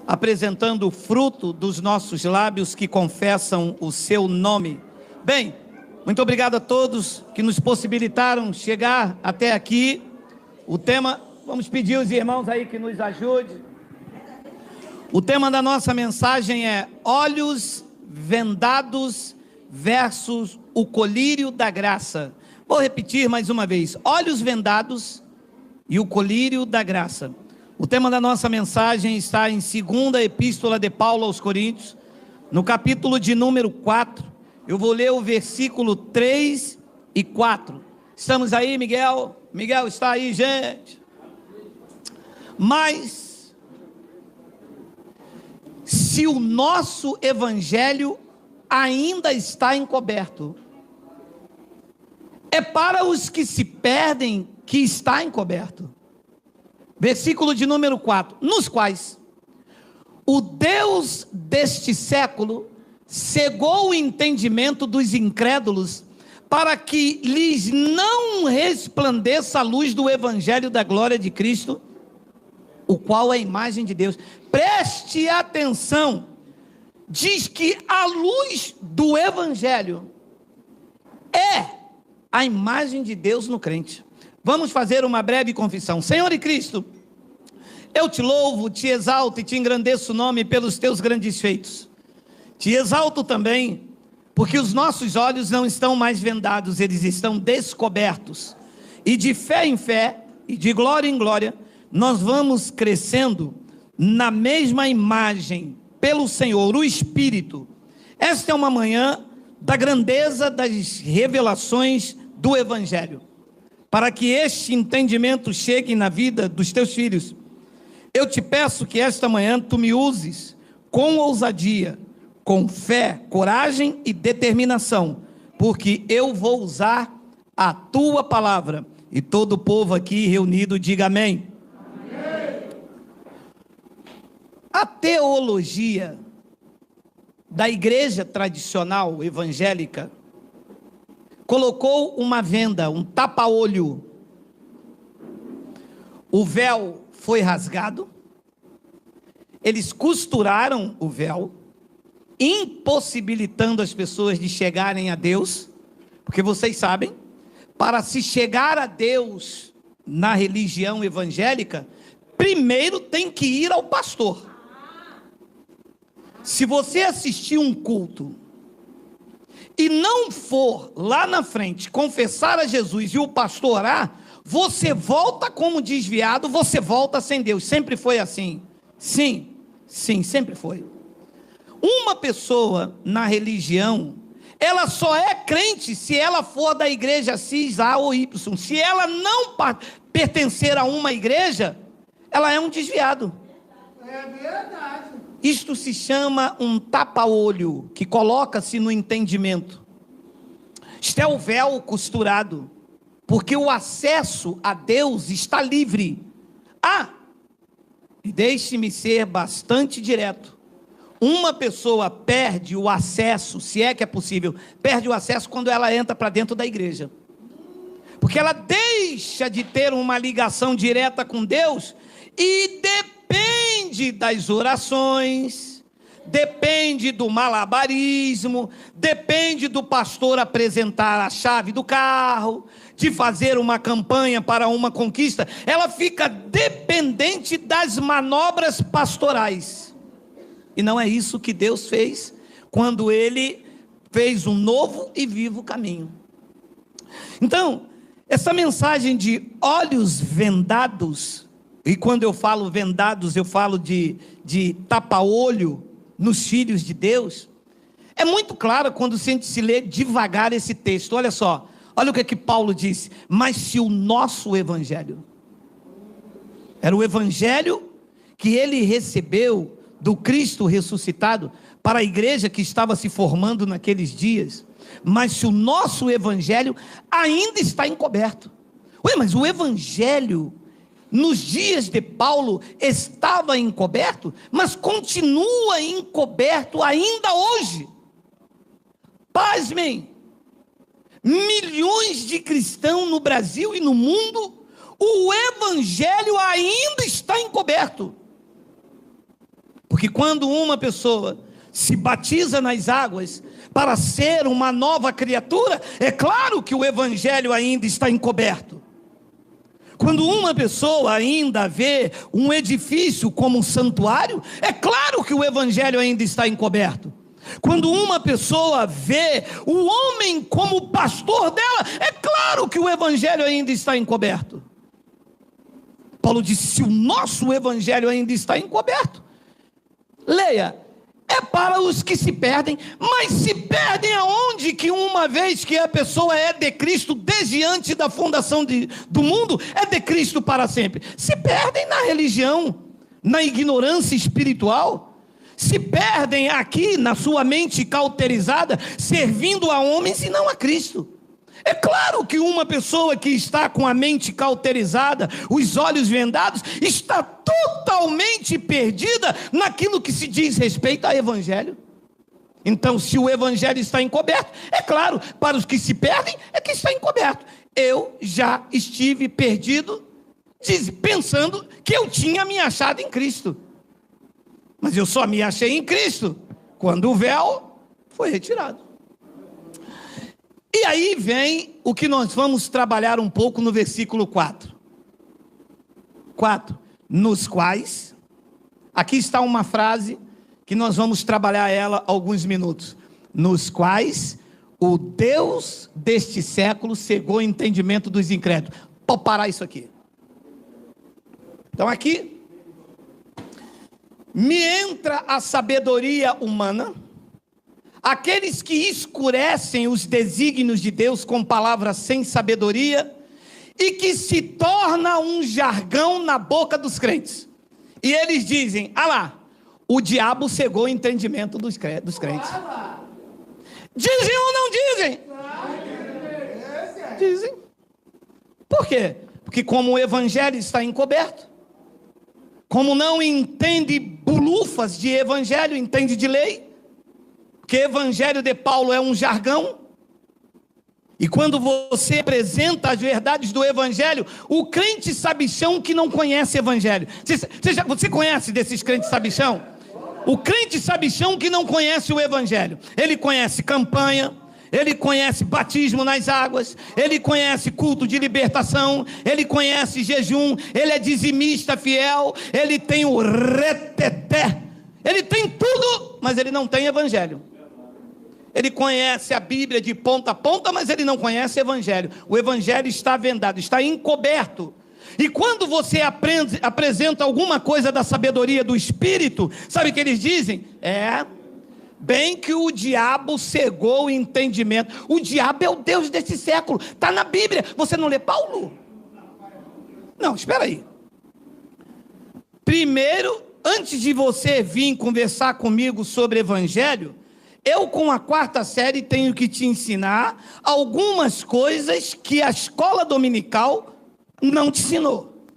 apresentando o fruto dos nossos lábios que confessam o seu nome. Bem, muito obrigado a todos que nos possibilitaram chegar até aqui. O tema, vamos pedir aos irmãos aí que nos ajudem. O tema da nossa mensagem é olhos vendados versus o colírio da graça. Vou repetir mais uma vez, olhos vendados e o colírio da graça. O tema da nossa mensagem está em 2ª Epístola de Paulo aos Coríntios, no capítulo de número 4, eu vou ler o versículo 3 e 4. Estamos aí, Miguel? Miguel está aí, gente? Mas, se o nosso evangelho ainda está encoberto, é para os que se perdem que está encoberto. Versículo de número 4, nos quais o Deus deste século cegou o entendimento dos incrédulos, para que lhes não resplandeça a luz do evangelho da glória de Cristo, o qual é a imagem de Deus. Preste atenção, diz que a luz do evangelho é a imagem de Deus no crente. Vamos fazer uma breve confissão. Senhor e Cristo, eu te louvo, te exalto e te engrandeço o nome pelos teus grandes feitos. Te exalto também, porque os nossos olhos não estão mais vendados, eles estão descobertos. E de fé em fé, e de glória em glória, nós vamos crescendo na mesma imagem, pelo Senhor, o Espírito. Esta é uma manhã da grandeza das revelações do Evangelho. Para que este entendimento chegue na vida dos teus filhos, eu te peço que esta manhã tu me uses com ousadia, com fé, coragem e determinação, porque eu vou usar a tua palavra. E todo o povo aqui reunido diga amém. Amém. A teologia da igreja tradicional evangélica colocou uma venda, um tapa-olho. O véu foi rasgado, eles costuraram o véu, impossibilitando as pessoas de chegarem a Deus, porque vocês sabem, para se chegar a Deus na religião evangélica, primeiro tem que ir ao pastor. Se você assistir um culto e não for lá na frente confessar a Jesus e o pastor orar, você volta como desviado, você volta sem Deus. Sempre foi assim. Sim, sempre foi. Uma pessoa na religião, ela só é crente se ela for da igreja X, A ou Y. Se ela não pertencer a uma igreja, ela é um desviado. É verdade. Isto se chama um tapa-olho, que coloca-se no entendimento. Isto é o véu costurado, porque o acesso a Deus está livre. E deixe-me ser bastante direto. Uma pessoa perde o acesso, se é que é possível, perde o acesso quando ela entra para dentro da igreja. Porque ela deixa de ter uma ligação direta com Deus e depende das orações, depende do malabarismo, depende do pastor apresentar a chave do carro, de fazer uma campanha para uma conquista. Ela fica dependente das manobras pastorais. E não é isso que Deus fez quando Ele fez um novo e vivo caminho. Então, essa mensagem de olhos vendados, e quando eu falo vendados, eu falo de tapa-olho nos filhos de Deus, é muito claro quando a gente se lê devagar esse texto. Olha só, olha o que Paulo disse: mas se o nosso evangelho, era o evangelho que ele recebeu do Cristo ressuscitado para a igreja que estava se formando naqueles dias, mas se o nosso evangelho ainda está encoberto. Mas o evangelho nos dias de Paulo estava encoberto, mas continua encoberto ainda hoje. Pasmem, milhões de cristãos no Brasil e no mundo, o evangelho ainda está encoberto. Porque Porque quando uma pessoa se batiza nas águas para ser uma nova criatura, é claro que o evangelho ainda está encoberto. Quando uma pessoa ainda vê um edifício como um santuário, é claro que o evangelho ainda está encoberto. Quando uma pessoa vê o homem como pastor dela, é claro que o evangelho ainda está encoberto. Paulo disse: se o nosso evangelho ainda está encoberto, leia, é para os que se perdem. Mas se perdem aonde? Que uma vez que a pessoa é de Cristo, desde antes da fundação do mundo, é de Cristo para sempre. Se perdem na religião, na ignorância espiritual, se perdem aqui na sua mente cauterizada, servindo a homens e não a Cristo. É claro que uma pessoa que está com a mente cauterizada, os olhos vendados, está totalmente perdida naquilo que se diz respeito ao evangelho. Então, se o evangelho está encoberto, é claro, para os que se perdem, é que está encoberto. Eu já estive perdido, pensando que eu tinha me achado em Cristo. Mas eu só me achei em Cristo quando o véu foi retirado. E aí vem o que nós vamos trabalhar um pouco no versículo 4. 4. Nos quais, aqui está uma frase que nós vamos trabalhar ela alguns minutos. Nos quais o Deus deste século cegou o entendimento dos incrédulos. Pode parar isso aqui. Então aqui, me entra a sabedoria humana. Aqueles que escurecem os desígnios de Deus com palavras sem sabedoria e que se torna um jargão na boca dos crentes. E eles dizem: ah lá, o diabo cegou o entendimento dos crentes. Dizem ou não dizem? Dizem. Por quê? Porque como o evangelho está encoberto, como não entende bulufas de evangelho, entende de lei, porque evangelho de Paulo é um jargão. E quando você apresenta as verdades do evangelho, o crente sabichão que não conhece evangelho. Você conhece desses crentes sabichão? O crente sabichão que não conhece o evangelho. Ele conhece campanha, ele conhece batismo nas águas, ele conhece culto de libertação, ele conhece jejum, ele é dizimista fiel, ele tem o reteté, ele tem tudo, mas ele não tem evangelho. Ele conhece a Bíblia de ponta a ponta, mas ele não conhece o evangelho. O evangelho está vendado, está encoberto. E quando você apresenta alguma coisa da sabedoria do Espírito, sabe o que eles dizem? Bem que o diabo cegou o entendimento. O diabo é o Deus desse século, está na Bíblia. Você não lê Paulo? Não, espera aí. Primeiro, antes de você vir conversar comigo sobre evangelho, eu, com a 4ª série, tenho que te ensinar algumas coisas que a escola dominical não te ensinou.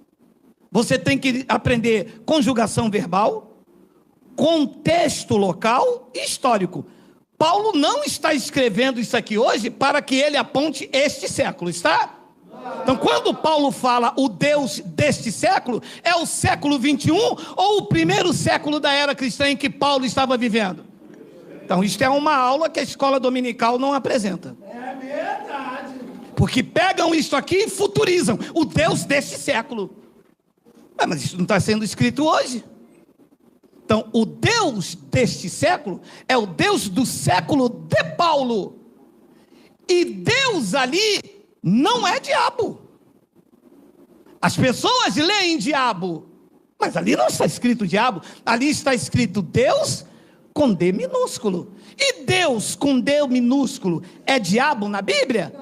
Você tem que aprender conjugação verbal, contexto local e histórico. Paulo não está escrevendo isso aqui hoje para que ele aponte este século, está? Então, quando Paulo fala o Deus deste século, é o século 21 ou o primeiro século da era cristã em que Paulo estava vivendo? Então, isto é uma aula que a escola dominical não apresenta. É verdade. Porque pegam isso aqui e futurizam. O Deus deste século. Mas isso não está sendo escrito hoje. Então, o Deus deste século é o Deus do século de Paulo. E Deus ali não é diabo. As pessoas leem diabo, mas ali não está escrito diabo. Ali está escrito Deus com D minúsculo. E Deus com D minúsculo é diabo na Bíblia?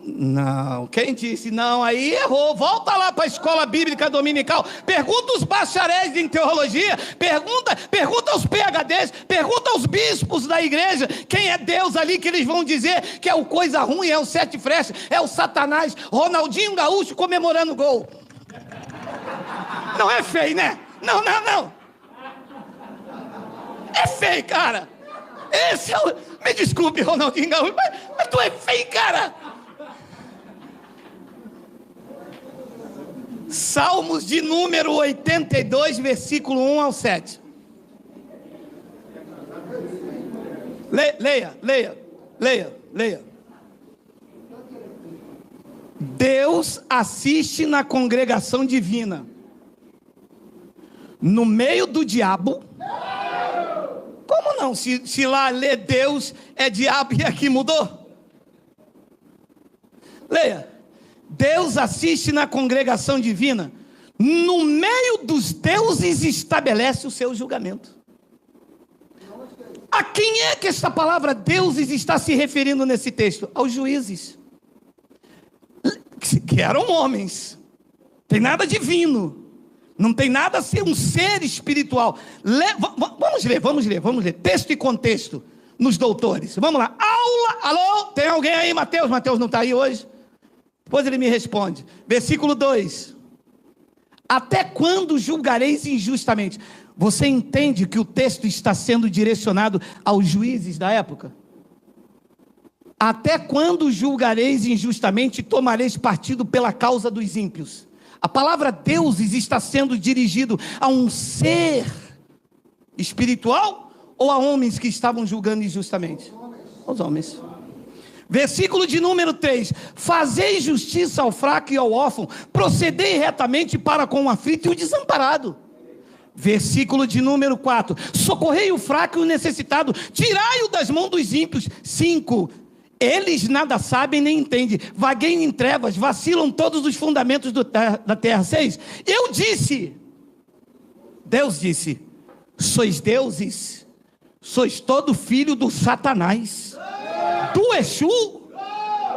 Não. Quem disse não aí errou. Volta lá para a escola bíblica dominical. Pergunta os bacharéis em teologia. Pergunta aos PhDs. Pergunta aos bispos da igreja. Quem é Deus ali, que eles vão dizer que é o coisa ruim, é o sete flechas, é o Satanás. Ronaldinho Gaúcho comemorando gol. Não é feio, né? Não. É feio, cara. Esse é o... Me desculpe, Ronaldinho Gaúcho, mas tu é feio, cara. Salmos de número 82, versículo 1 ao 7. Leia. Deus assiste na congregação divina. No meio do diabo. Como não? Se lá lê Deus é diabo e aqui mudou. Leia. Deus assiste na congregação divina. No meio dos deuses estabelece o seu julgamento. A quem é que esta palavra deuses está se referindo nesse texto? Aos juízes. Que eram homens. Tem nada divino. Não tem nada a ser um ser espiritual. Vamos ler. Texto e contexto nos doutores. Vamos lá. Aula. Alô? Tem alguém aí, Mateus? Mateus não está aí hoje? Depois ele me responde. Versículo 2. Até quando julgareis injustamente? Você entende que o texto está sendo direcionado aos juízes da época? Até quando julgareis injustamente e tomareis partido pela causa dos ímpios? A palavra deuses está sendo dirigido a um ser espiritual ou a homens que estavam julgando injustamente? Aos homens. Versículo de número 3. Fazei justiça ao fraco e ao órfão, procedei retamente para com o aflito e o desamparado. Versículo de número 4. Socorrei o fraco e o necessitado, tirai-o das mãos dos ímpios. 5. Eles nada sabem nem entendem, vagueiam em trevas, vacilam todos os fundamentos da terra. 6. Eu disse, Deus disse, sois deuses, sois todo filho do Satanás, do Exu,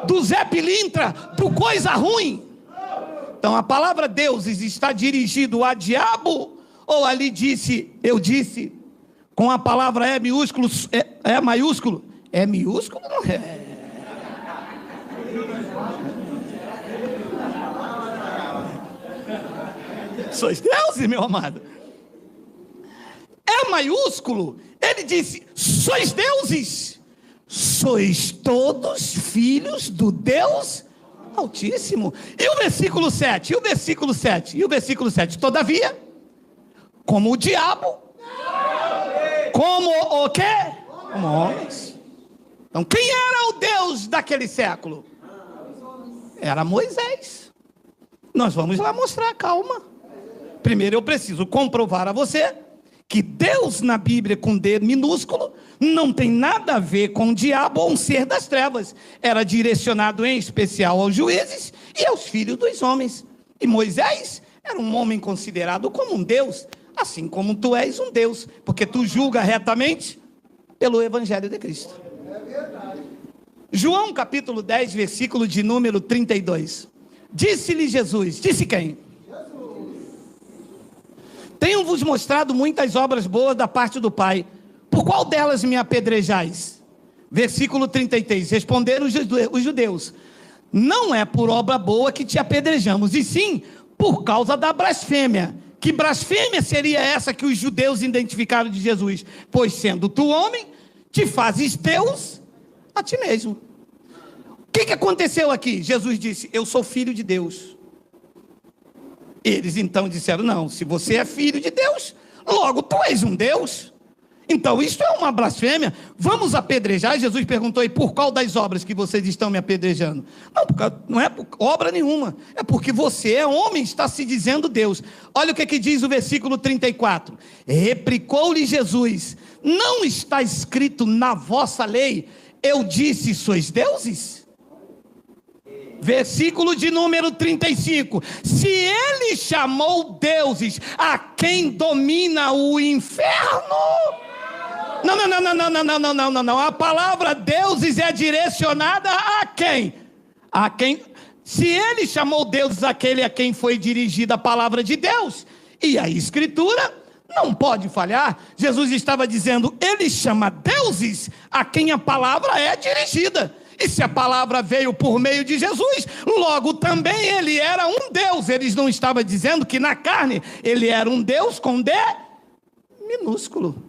do Zé Pilintra, do coisa ruim. Então a palavra deuses está dirigido a diabo, ou ali disse, eu disse, com a palavra E maiúsculo, é maiúsculo? É minúsculo? Não é. Sois deuses, meu amado. É maiúsculo. Ele disse, sois deuses. Sois todos filhos do Deus Altíssimo. E o versículo 7? Todavia, como o diabo, como o quê? Como homens. Então, quem era o Deus daquele século? Era Moisés. Nós vamos lá mostrar, calma. Primeiro eu preciso comprovar a você que Deus na Bíblia com D minúsculo não tem nada a ver com o diabo ou um ser das trevas. Era direcionado em especial aos juízes e aos filhos dos homens. E Moisés era um homem considerado como um Deus, assim como tu és um Deus, porque tu julga retamente pelo Evangelho de Cristo. João capítulo 10, versículo de número 32. Disse-lhe Jesus, disse quem? Tenho-vos mostrado muitas obras boas da parte do Pai. Por qual delas me apedrejais? Versículo 33. Responderam os judeus. Não é por obra boa que te apedrejamos, e sim por causa da blasfêmia. Que blasfêmia seria essa que os judeus identificaram de Jesus? Pois sendo tu homem, te fazes Deus a ti mesmo. O que aconteceu aqui? Jesus disse, eu sou filho de Deus. Eles então disseram, não, se você é filho de Deus, logo tu és um Deus. Então isto é uma blasfêmia, vamos apedrejar. Jesus perguntou, e por qual das obras que vocês estão me apedrejando? Não é por obra nenhuma, é porque você é homem, está se dizendo Deus. Olha o que diz o versículo 34. Replicou-lhe Jesus, não está escrito na vossa lei, eu disse, sois deuses? Versículo de número 35. Se ele chamou deuses a quem domina o inferno. Não. A palavra deuses é direcionada a quem? A quem? Se ele chamou deuses aquele a quem foi dirigida a palavra de Deus, e a Escritura não pode falhar. Jesus estava dizendo, ele chama deuses a quem a palavra é dirigida. E se a palavra veio por meio de Jesus, logo também ele era um Deus. Eles não estavam dizendo que na carne ele era um Deus com D minúsculo.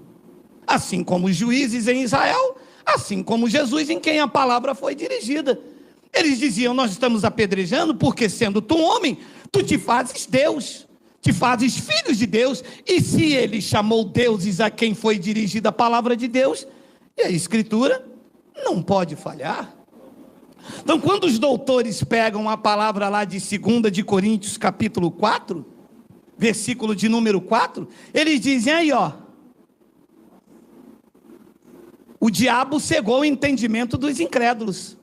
Assim como os juízes em Israel, assim como Jesus em quem a palavra foi dirigida. Eles diziam, nós estamos apedrejando porque sendo tu homem, tu te fazes Deus, te fazes filhos de Deus. E se ele chamou deuses a quem foi dirigida a palavra de Deus, E a Escritura não pode falhar. Então, quando os doutores pegam a palavra lá de 2 de Coríntios, capítulo 4, versículo de número 4, eles dizem aí, ó, o diabo cegou o entendimento dos incrédulos.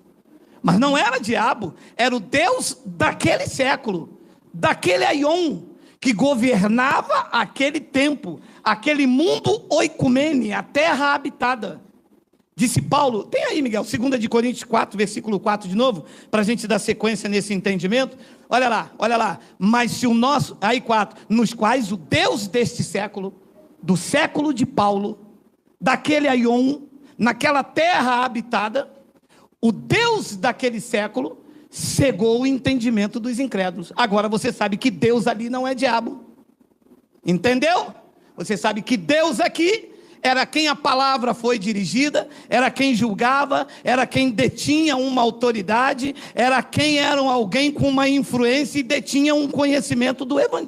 Mas não era diabo, era o Deus daquele século, daquele aion, que governava aquele tempo, aquele mundo oicumene, a terra habitada. Disse Paulo, tem aí, Miguel, 2 de Coríntios 4, versículo 4 de novo, para a gente dar sequência nesse entendimento. Olha lá, mas se o nosso, aí 4, nos quais o Deus deste século, do século de Paulo, daquele aion, naquela terra habitada, o Deus daquele século cegou o entendimento dos incrédulos. Agora você sabe que Deus ali não é diabo. Entendeu? Você sabe que Deus aqui era quem a palavra foi dirigida, era quem julgava, era quem detinha uma autoridade, era quem era alguém com uma influência e detinha um conhecimento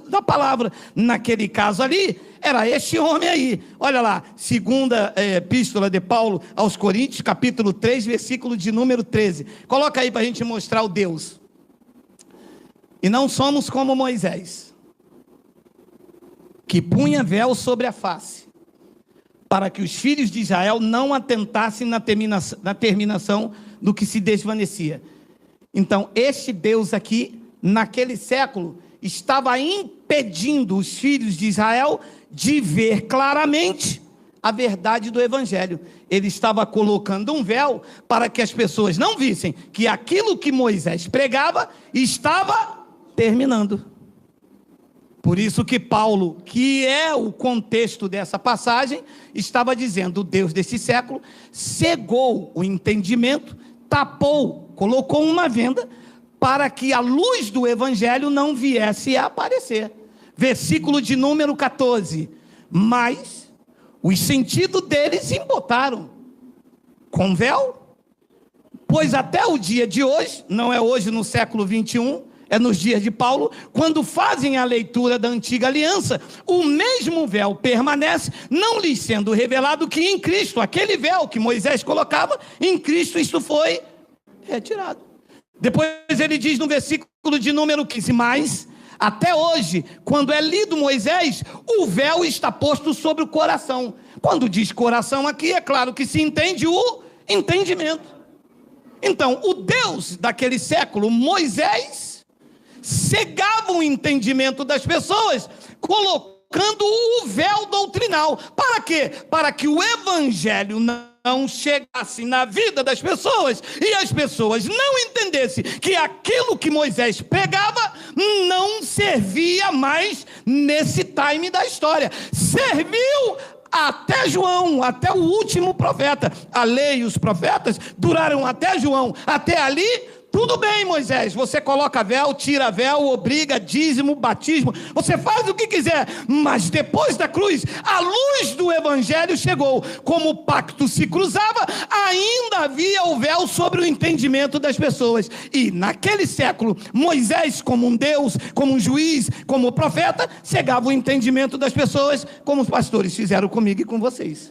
da palavra. Naquele caso ali, era este homem aí. Olha lá, segunda epístola de Paulo aos Coríntios, capítulo 3, versículo de número 13. Coloca aí para a gente mostrar o Deus. E não somos como Moisés, que punha véu sobre a face, para que os filhos de Israel não atentassem na terminação do que se desvanecia. Então, este Deus aqui, naquele século, estava impedindo os filhos de Israel de ver claramente a verdade do Evangelho. Ele estava colocando um véu para que as pessoas não vissem que aquilo que Moisés pregava estava terminando. Por isso que Paulo, que é o contexto dessa passagem, estava dizendo, o Deus desse século cegou o entendimento, tapou, colocou uma venda, para que a luz do Evangelho não viesse a aparecer. Versículo de número 14, mas os sentidos deles embotaram com véu, pois até o dia de hoje, não é hoje no século 21, é nos dias de Paulo, quando fazem a leitura da antiga aliança, o mesmo véu permanece, não lhes sendo revelado que em Cristo, aquele véu que Moisés colocava, em Cristo isto foi retirado. Depois ele diz no versículo de número 15, mas até hoje, quando é lido Moisés, o véu está posto sobre o coração. Quando diz coração aqui, é claro que se entende o entendimento. Então, o Deus daquele século, Moisés, cegava o entendimento das pessoas, colocando o véu doutrinal. Para quê? Para que o Evangelho não chegasse na vida das pessoas e as pessoas não entendessem que aquilo que Moisés pregava não servia mais nesse time da história. Serviu até João, até o último profeta. A lei e os profetas duraram até João. Até ali, tudo bem, Moisés, você coloca véu, tira véu, obriga, dízimo, batismo, você faz o que quiser, mas depois da cruz, a luz do Evangelho chegou. Como o pacto se cruzava, ainda havia o véu sobre o entendimento das pessoas. E naquele século, Moisés, como um Deus, como um juiz, como profeta, cegava o entendimento das pessoas, como os pastores fizeram comigo e com vocês.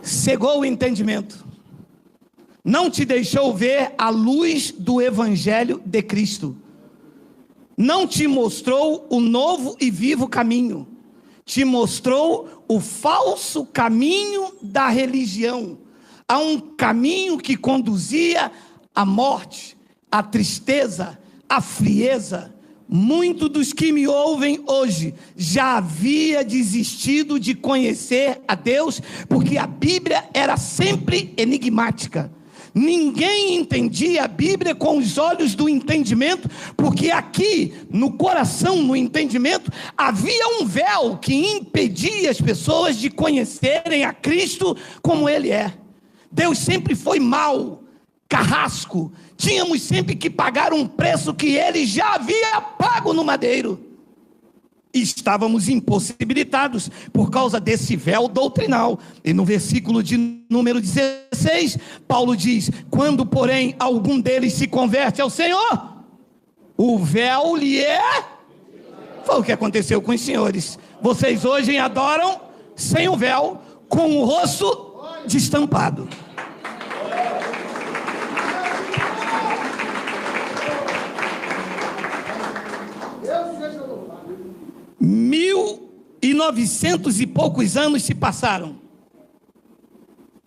Cegou o entendimento, não te deixou ver a luz do Evangelho de Cristo, não te mostrou o novo e vivo caminho, te mostrou o falso caminho da religião, a um caminho que conduzia à morte, à tristeza, à frieza. Muitos dos que me ouvem hoje já havia desistido de conhecer a Deus, porque a Bíblia era sempre enigmática. Ninguém entendia a Bíblia com os olhos do entendimento, porque aqui no coração, no entendimento, havia um véu que impedia as pessoas de conhecerem a Cristo como Ele é. Deus sempre foi mau, carrasco. Tínhamos sempre que pagar um preço que Ele já havia pago no madeiro. E estávamos impossibilitados por causa desse véu doutrinal. E no versículo de número 16, Paulo diz: quando, porém, algum deles se converte ao Senhor, o véu lhe é... Foi o que aconteceu com os senhores. Vocês hoje adoram sem o véu, com o rosto destampado. Mil e 900 e poucos anos se passaram.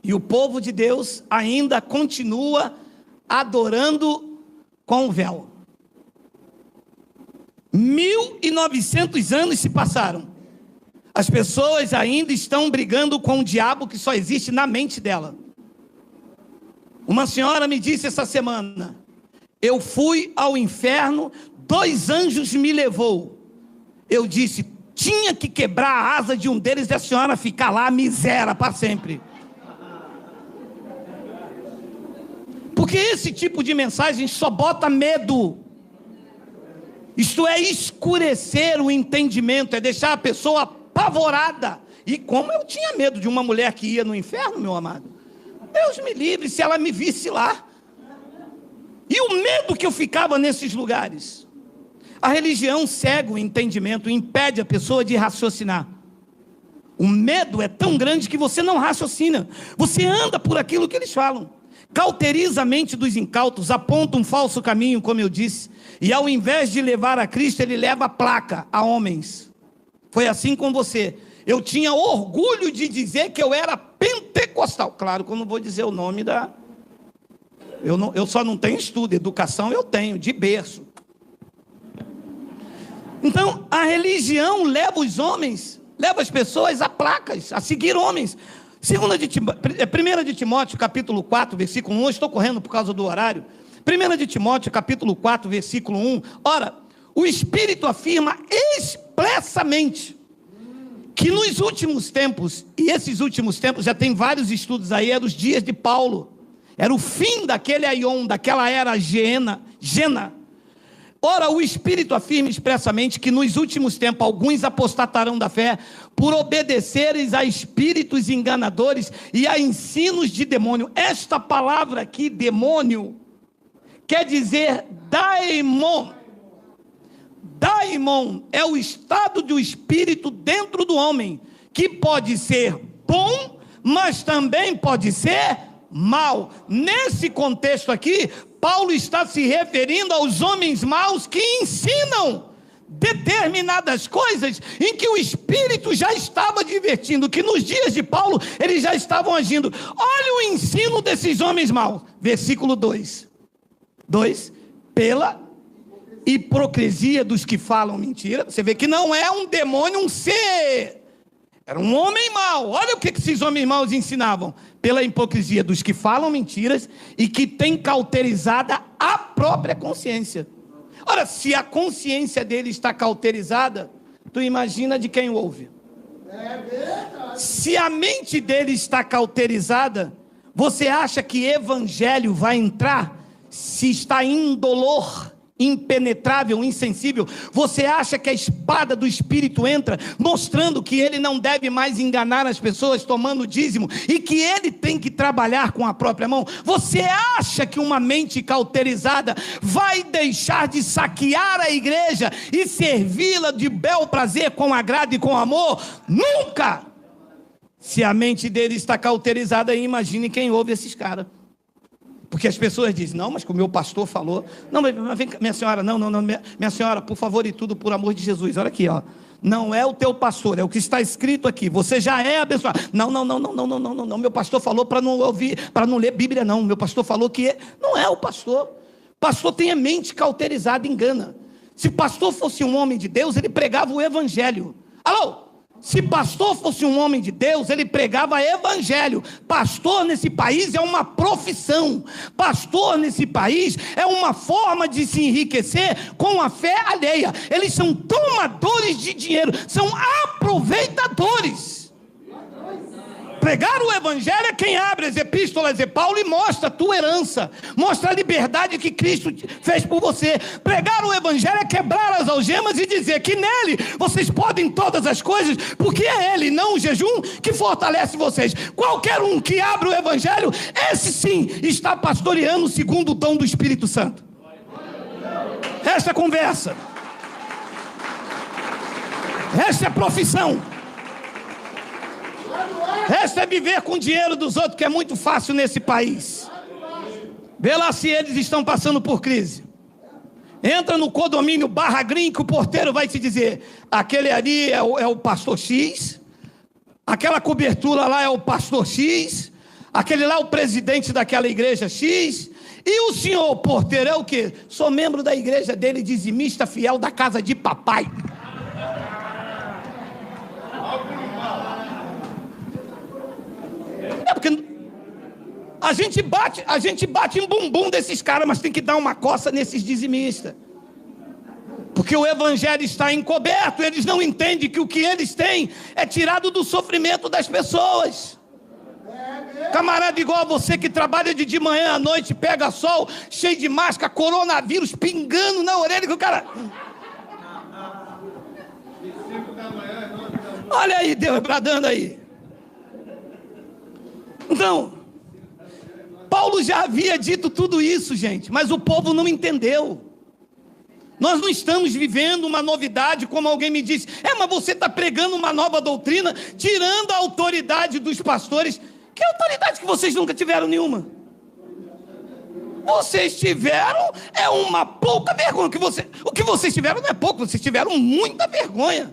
E o povo de Deus ainda continua adorando com o véu. 1900 anos se passaram. As pessoas ainda estão brigando com o diabo que só existe na mente dela. Uma senhora me disse essa semana: eu fui ao inferno, 2 anjos me levou. Eu disse, tinha que quebrar a asa de um deles e a senhora ficar lá, miséria, para sempre. Porque esse tipo de mensagem só bota medo. Isto é escurecer o entendimento, é deixar a pessoa apavorada. E como eu tinha medo de uma mulher que ia no inferno, meu amado. Deus me livre se ela me visse lá. E o medo que eu ficava nesses lugares. A religião cega o entendimento, impede a pessoa de raciocinar. O medo é tão grande que você não raciocina. Você anda por aquilo que eles falam. Cauteriza a mente dos incautos, aponta um falso caminho, como eu disse. E ao invés de levar a Cristo, ele leva a placa a homens. Foi assim com você. Eu tinha orgulho de dizer que eu era pentecostal. Claro que eu não vou dizer o nome da... Eu só não tenho estudo, educação eu tenho, de berço. Então, a religião leva os homens, leva as pessoas a placas, a seguir homens. 1 de Timóteo, capítulo 4, versículo 1, eu estou correndo por causa do horário. 1 de Timóteo, capítulo 4, versículo 1. Ora, o Espírito afirma expressamente que nos últimos tempos, e esses últimos tempos já tem vários estudos aí, eram os dias de Paulo. Era o fim daquele aion, daquela era Gena. Ora, o Espírito afirma expressamente que nos últimos tempos alguns apostatarão da fé por obedecerem a espíritos enganadores e a ensinos de demônio. Esta palavra aqui, demônio, quer dizer daimon. Daimon é o estado do espírito dentro do homem, que pode ser bom, mas também pode ser mal. Nesse contexto aqui, Paulo está se referindo aos homens maus que ensinam determinadas coisas em que o Espírito já estava divertindo, que nos dias de Paulo eles já estavam agindo. Olha o ensino desses homens maus. Versículo 2. Pela hipocrisia dos que falam mentira. Você vê que não é um demônio, um ser. Era um homem mau. Olha o que esses homens maus ensinavam. Pela hipocrisia dos que falam mentiras e que têm cauterizada a própria consciência. Ora, se a consciência dele está cauterizada, tu imagina de quem ouve. Se a mente dele está cauterizada, você acha que evangelho vai entrar? Se está indolor, impenetrável, insensível, você acha que a espada do Espírito entra, mostrando que ele não deve mais enganar as pessoas tomando dízimo, e que ele tem que trabalhar com a própria mão? Você acha que uma mente cauterizada vai deixar de saquear a igreja e servi-la de bel prazer, com agrado e com amor? Nunca! Se a mente dele está cauterizada, imagine quem ouve esses caras. Porque as pessoas dizem, não, mas que o meu pastor falou. Não, mas vem cá, minha senhora, não, minha senhora, por favor e tudo, por amor de Jesus. Olha aqui, ó. Não é o teu pastor, é o que está escrito aqui. Você já é abençoado. Não, meu pastor falou para não ouvir, para não ler Bíblia, não. Meu pastor falou que não é o pastor. Pastor tem a mente cauterizada, engana. Se pastor fosse um homem de Deus, ele pregava o evangelho. Alô? Se pastor fosse um homem de Deus, ele pregava evangelho. Pastor nesse país é uma profissão. Pastor nesse país é uma forma de se enriquecer com a fé alheia. Eles são tomadores de dinheiro, são aproveitadores. Pregar o evangelho é quem abre as epístolas de Paulo e mostra a tua herança, mostra a liberdade que Cristo fez por você. Pregar o evangelho é quebrar as algemas e dizer que nele vocês podem todas as coisas, porque é ele, não o jejum, que fortalece vocês. Qualquer um que abre o evangelho, esse sim está pastoreando segundo o dom do Espírito Santo. Esta conversa. Esta é profissão. Esta é viver com o dinheiro dos outros, que é muito fácil nesse país. Vê lá se eles estão passando por crise. Entra no condomínio Barra Green, que o porteiro vai te dizer: aquele ali é o pastor X, aquela cobertura lá é o pastor X, aquele lá é o presidente daquela igreja X, e o senhor porteiro é o quê? Sou membro da igreja dele, dizimista fiel da casa de papai. É porque a gente bate em bumbum desses caras, mas tem que dar uma coça nesses dizimistas. Porque o evangelho está encoberto, eles não entendem que o que eles têm é tirado do sofrimento das pessoas. Camarada igual a você que trabalha de manhã à noite, pega sol, cheio de máscara, coronavírus pingando na orelha, que o cara... Olha aí, Deus bradando aí. Então, Paulo já havia dito tudo isso, gente, mas o povo não entendeu. Nós não estamos vivendo uma novidade, como alguém me disse: mas você está pregando uma nova doutrina, tirando a autoridade dos pastores. Que autoridade que vocês nunca tiveram nenhuma? Vocês tiveram uma pouca vergonha. O que vocês tiveram não é pouco, vocês tiveram muita vergonha.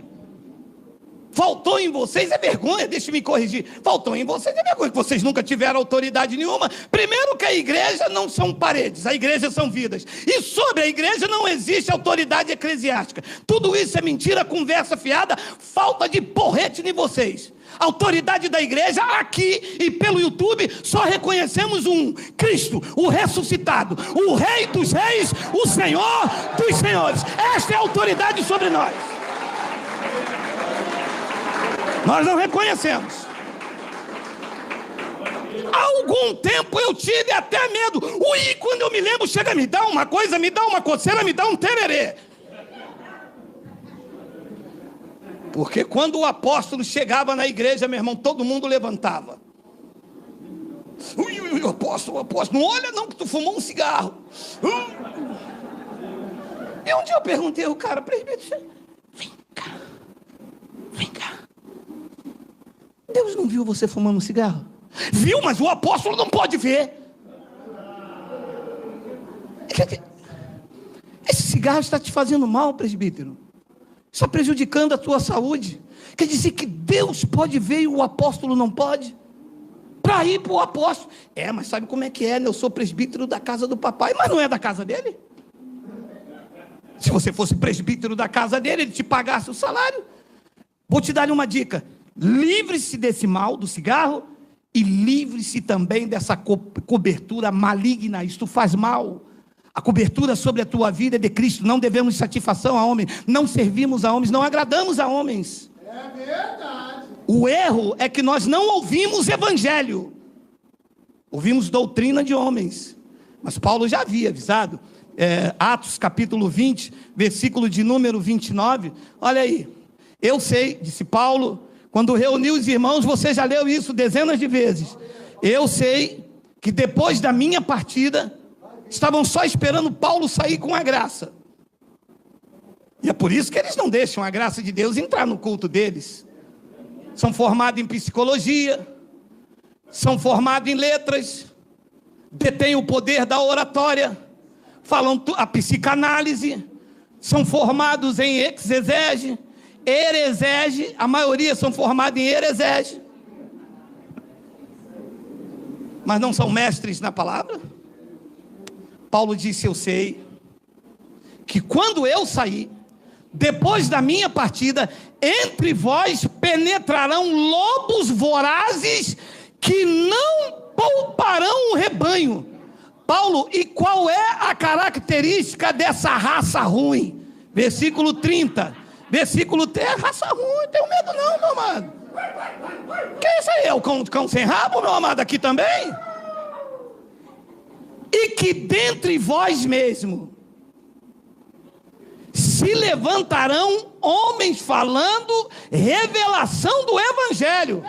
Faltou em vocês é vergonha, deixa eu me corrigir. Faltou em vocês é vergonha, que vocês nunca tiveram autoridade nenhuma. Primeiro que a igreja não são paredes, a igreja são vidas. E sobre a igreja não existe autoridade eclesiástica. Tudo isso é mentira, conversa fiada, falta de porrete em vocês. A autoridade da igreja aqui e pelo YouTube, só reconhecemos um: Cristo, o ressuscitado, o Rei dos Reis, o Senhor dos Senhores. Esta é a autoridade sobre nós. Nós não reconhecemos. Há algum tempo eu tive até medo. Ui, quando eu me lembro, chega a me dar uma coisa, me dá uma coceira, me dá um tererê. Porque quando o apóstolo chegava na igreja, meu irmão, todo mundo levantava. Ui, apóstolo, não olha não que tu fumou um cigarro. E um dia eu perguntei ao cara: presbítero, vem cá. Deus não viu você fumando um cigarro? Viu, mas o apóstolo não pode ver. Esse cigarro está te fazendo mal, presbítero. Está prejudicando a tua saúde. Quer dizer que Deus pode ver e o apóstolo não pode? Para ir para o apóstolo. Mas sabe como é que é, né? Eu sou presbítero da casa do papai, mas não é da casa dele. Se você fosse presbítero da casa dele, ele te pagasse o salário. Vou te dar uma dica: livre-se desse mal do cigarro e livre-se também dessa cobertura maligna. Isto faz mal. A cobertura sobre a tua vida é de Cristo. Não devemos satisfação a homens, não servimos a homens, não agradamos a homens. É verdade. O erro é que nós não ouvimos evangelho, ouvimos doutrina de homens. Mas Paulo já havia avisado. Atos capítulo 20, versículo de número 29. Olha aí: eu sei, disse Paulo, quando reuniu os irmãos, você já leu isso dezenas de vezes. Eu sei que depois da minha partida, estavam só esperando Paulo sair com a graça. E é por isso que eles não deixam a graça de Deus entrar no culto deles. São formados em psicologia, são formados em letras, detêm o poder da oratória, falam a psicanálise, são formados em exegese, herezege, a maioria são formados em herezege, mas não são mestres na palavra. Paulo disse: eu sei que quando eu sair, depois da minha partida, entre vós penetrarão lobos vorazes que não pouparão o rebanho. Paulo, e qual é a característica dessa raça ruim? Versículo 30. Versículo 3, raça ruim, tenho medo não, meu amado. Que é isso aí? É o cão sem rabo, meu amado, aqui também? E que dentre vós mesmo se levantarão homens falando revelação do evangelho.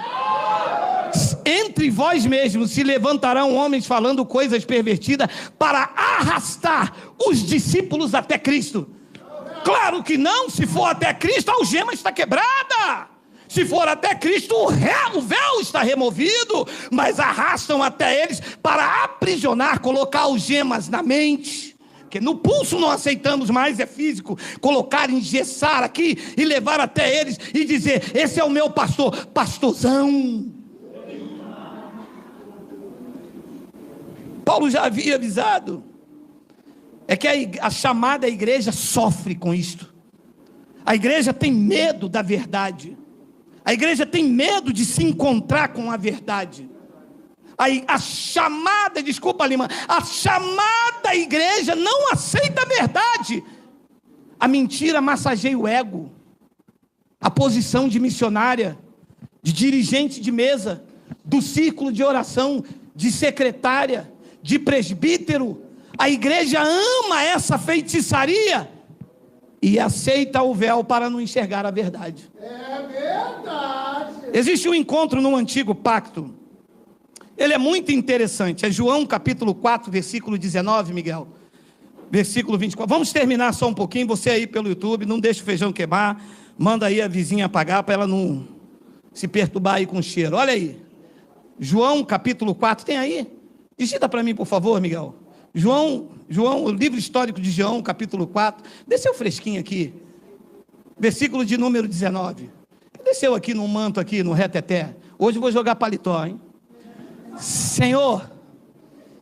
Entre vós mesmos se levantarão homens falando coisas pervertidas para arrastar os discípulos até Cristo. Claro que não. Se for até Cristo, a algema está quebrada. Se for até Cristo, o véu está removido. Mas arrastam até eles para aprisionar, colocar algemas na mente. Porque no pulso não aceitamos mais, é físico. Colocar, engessar aqui e levar até eles e dizer: esse é o meu pastor, pastorzão. Paulo já havia avisado. É que a chamada igreja sofre com isto. A igreja tem medo da verdade. A igreja tem medo de se encontrar com a verdade. A chamada igreja não aceita a verdade. A mentira massageia o ego. A posição de missionária, de dirigente de mesa, do círculo de oração, de secretária, de presbítero. A igreja ama essa feitiçaria e aceita o véu para não enxergar a verdade. É verdade. Existe um encontro no antigo pacto. Ele é muito interessante. É João capítulo 4, versículo 19, Miguel. Versículo 24. Vamos terminar só um pouquinho. Você aí pelo YouTube, não deixa o feijão queimar. Manda aí a vizinha apagar para ela não se perturbar aí com o cheiro. Olha aí. João capítulo 4. Tem aí? Digita para mim, por favor, Miguel. João, o livro histórico de João, capítulo 4. Desceu fresquinho aqui. Versículo de número 19. Desceu aqui no manto, aqui no reteté. Hoje eu vou jogar paletó, hein? Senhor,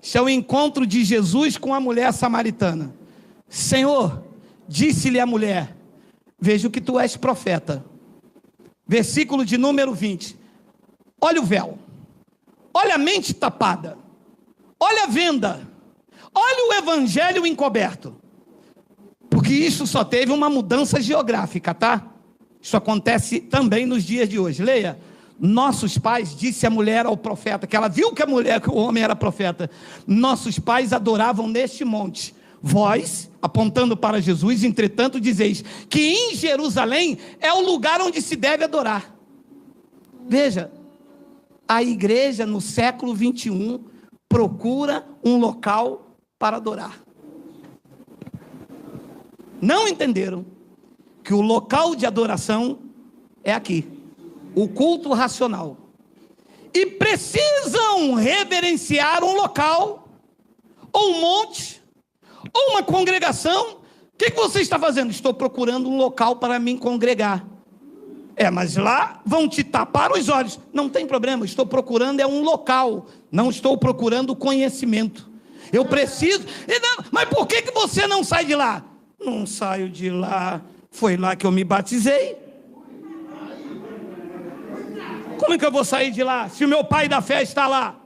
este é o encontro de Jesus com a mulher samaritana. Senhor, disse-lhe a mulher: vejo que tu és profeta. Versículo de número 20. Olha o véu. Olha a mente tapada. Olha a venda. Olha o evangelho encoberto. Porque isso só teve uma mudança geográfica, tá? Isso acontece também nos dias de hoje. Leia. Nossos pais, disse a mulher ao profeta, que ela viu que o homem era profeta. Nossos pais adoravam neste monte. Vós, apontando para Jesus, entretanto dizeis que em Jerusalém é o lugar onde se deve adorar. Veja, a igreja no século 21 procura um local para adorar. Não entenderam que o local de adoração é aqui, o culto racional, e precisam reverenciar um local, ou um monte, ou uma congregação. O que você está fazendo? Estou procurando um local para me congregar. Mas lá vão te tapar os olhos. Não tem problema, estou procurando um local, não estou procurando conhecimento. Eu preciso. Mas por que você não sai de lá? Não saio de lá, foi lá que eu me batizei. Como é que eu vou sair de lá, se o meu pai da fé está lá?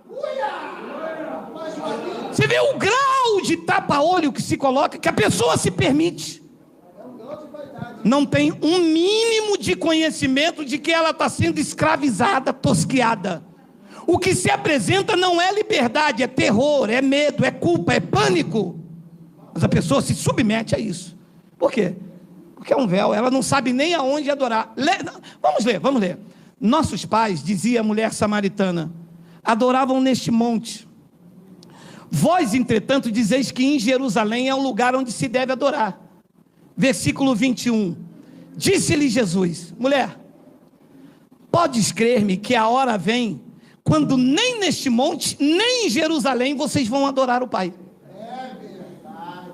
Você vê o grau de tapa-olho que se coloca, que a pessoa se permite. Não tem um mínimo de conhecimento de que ela está sendo escravizada, tosqueada. O que se apresenta não é liberdade, é terror, é medo, é culpa, é pânico. Mas a pessoa se submete a isso. Por quê? Porque é um véu, ela não sabe nem aonde adorar. Vamos ler. Nossos pais, dizia a mulher samaritana, adoravam neste monte. Vós, entretanto, dizeis que em Jerusalém é o lugar onde se deve adorar. Versículo 21. Disse-lhe Jesus: mulher, podes crer-me que a hora vem quando nem neste monte, nem em Jerusalém vocês vão adorar o Pai. É verdade.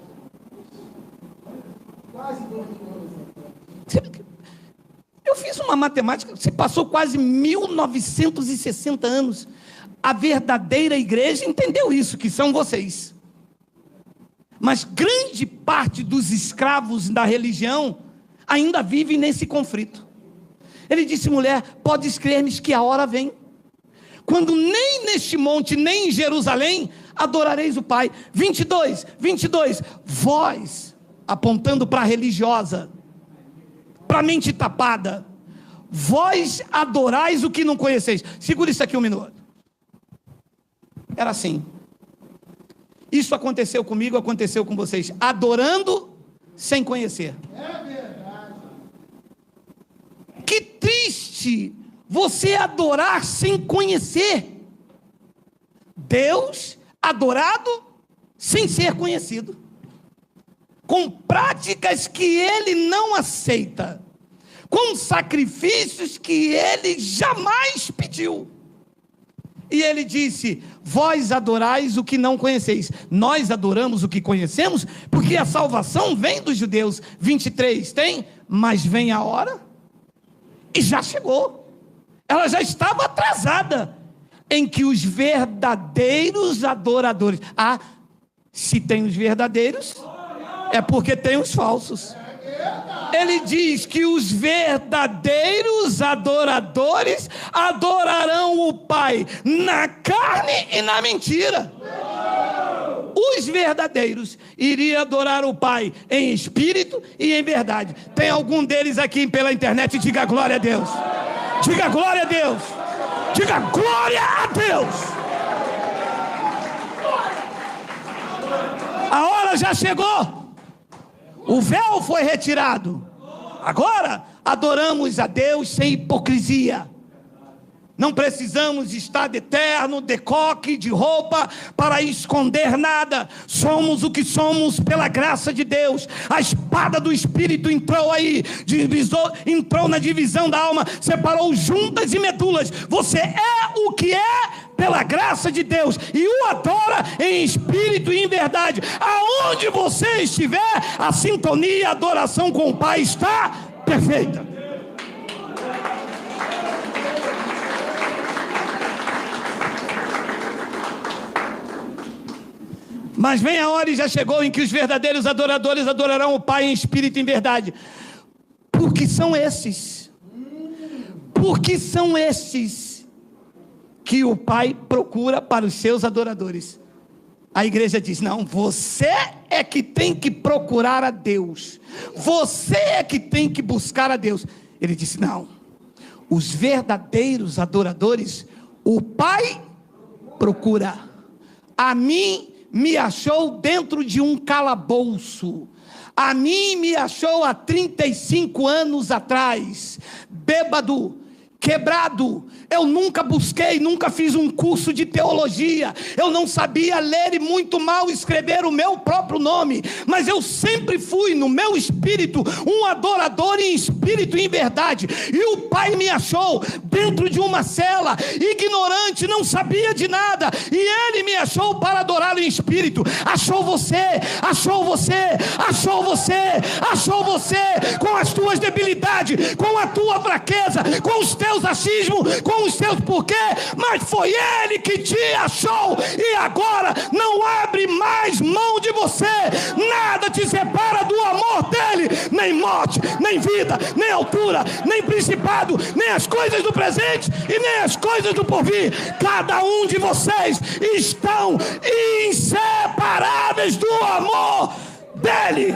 Quase 12 anos. Eu fiz uma matemática, se passou quase 1960 anos. A verdadeira igreja entendeu isso, que são vocês. Mas grande parte dos escravos da religião ainda vivem nesse conflito. Ele disse: mulher, podes crer-me que a hora vem quando nem neste monte, nem em Jerusalém adorareis o Pai. 22, vós, apontando para a religiosa, para a mente tapada, vós adorais o que não conheceis. Segura isso aqui um minuto. Era assim. Isso aconteceu comigo, aconteceu com vocês. Adorando sem conhecer. É verdade. Que triste você adorar sem conhecer. Deus adorado sem ser conhecido. com práticas que ele não aceita, com sacrifícios que ele jamais pediu. E ele disse: vós adorais o que não conheceis, nós adoramos o que conhecemos, porque a salvação vem dos judeus. 23 tem, mas vem a hora, e já chegou, ela já estava atrasada, em que os verdadeiros adoradores, se tem os verdadeiros, é porque tem os falsos. Ele diz que os verdadeiros adoradores adorarão o Pai na carne e na mentira. Os verdadeiros iriam adorar o Pai em espírito e em verdade. Tem algum deles aqui pela internet? Diga glória a Deus. Diga glória a Deus. Diga glória a Deus. A hora já chegou. O véu foi retirado. Agora adoramos a Deus sem hipocrisia. Não precisamos estar de terno, de coque, de roupa para esconder nada. Somos o que somos pela graça de Deus. A espada do Espírito entrou aí, entrou na divisão da alma, separou juntas e medulas. Você é o que é pela graça de Deus, e o adora em espírito e em verdade. Aonde você estiver, a sintonia, a adoração com o Pai está perfeita. Mas vem a hora, e já chegou, em que os verdadeiros adoradores adorarão o Pai em espírito e em verdade. Porque são esses que o Pai procura para os seus adoradores. A igreja diz: não, você é que tem que procurar a Deus, você é que tem que buscar a Deus. Ele disse: não, os verdadeiros adoradores o Pai procura. A mim me achou dentro de um calabouço, a mim me achou há 35 anos atrás, bêbado, quebrado. Eu nunca busquei, nunca fiz um curso de teologia, eu não sabia ler e muito mal escrever o meu próprio nome, mas eu sempre fui no meu espírito um adorador em espírito e em verdade. E o Pai me achou dentro de uma cela, ignorante, não sabia de nada, e Ele me achou para adorá-lo em espírito. Achou você, achou você, achou você, achou você, com as tuas debilidades, com a tua fraqueza, com os teus achismos, com os seus porquê, mas foi Ele que te achou, e agora não abre mais mão de você. Nada te separa do amor dele, nem morte, nem vida, nem altura, nem principado, nem as coisas do presente e nem as coisas do porvir. Cada um de vocês estão inseparáveis do amor dele.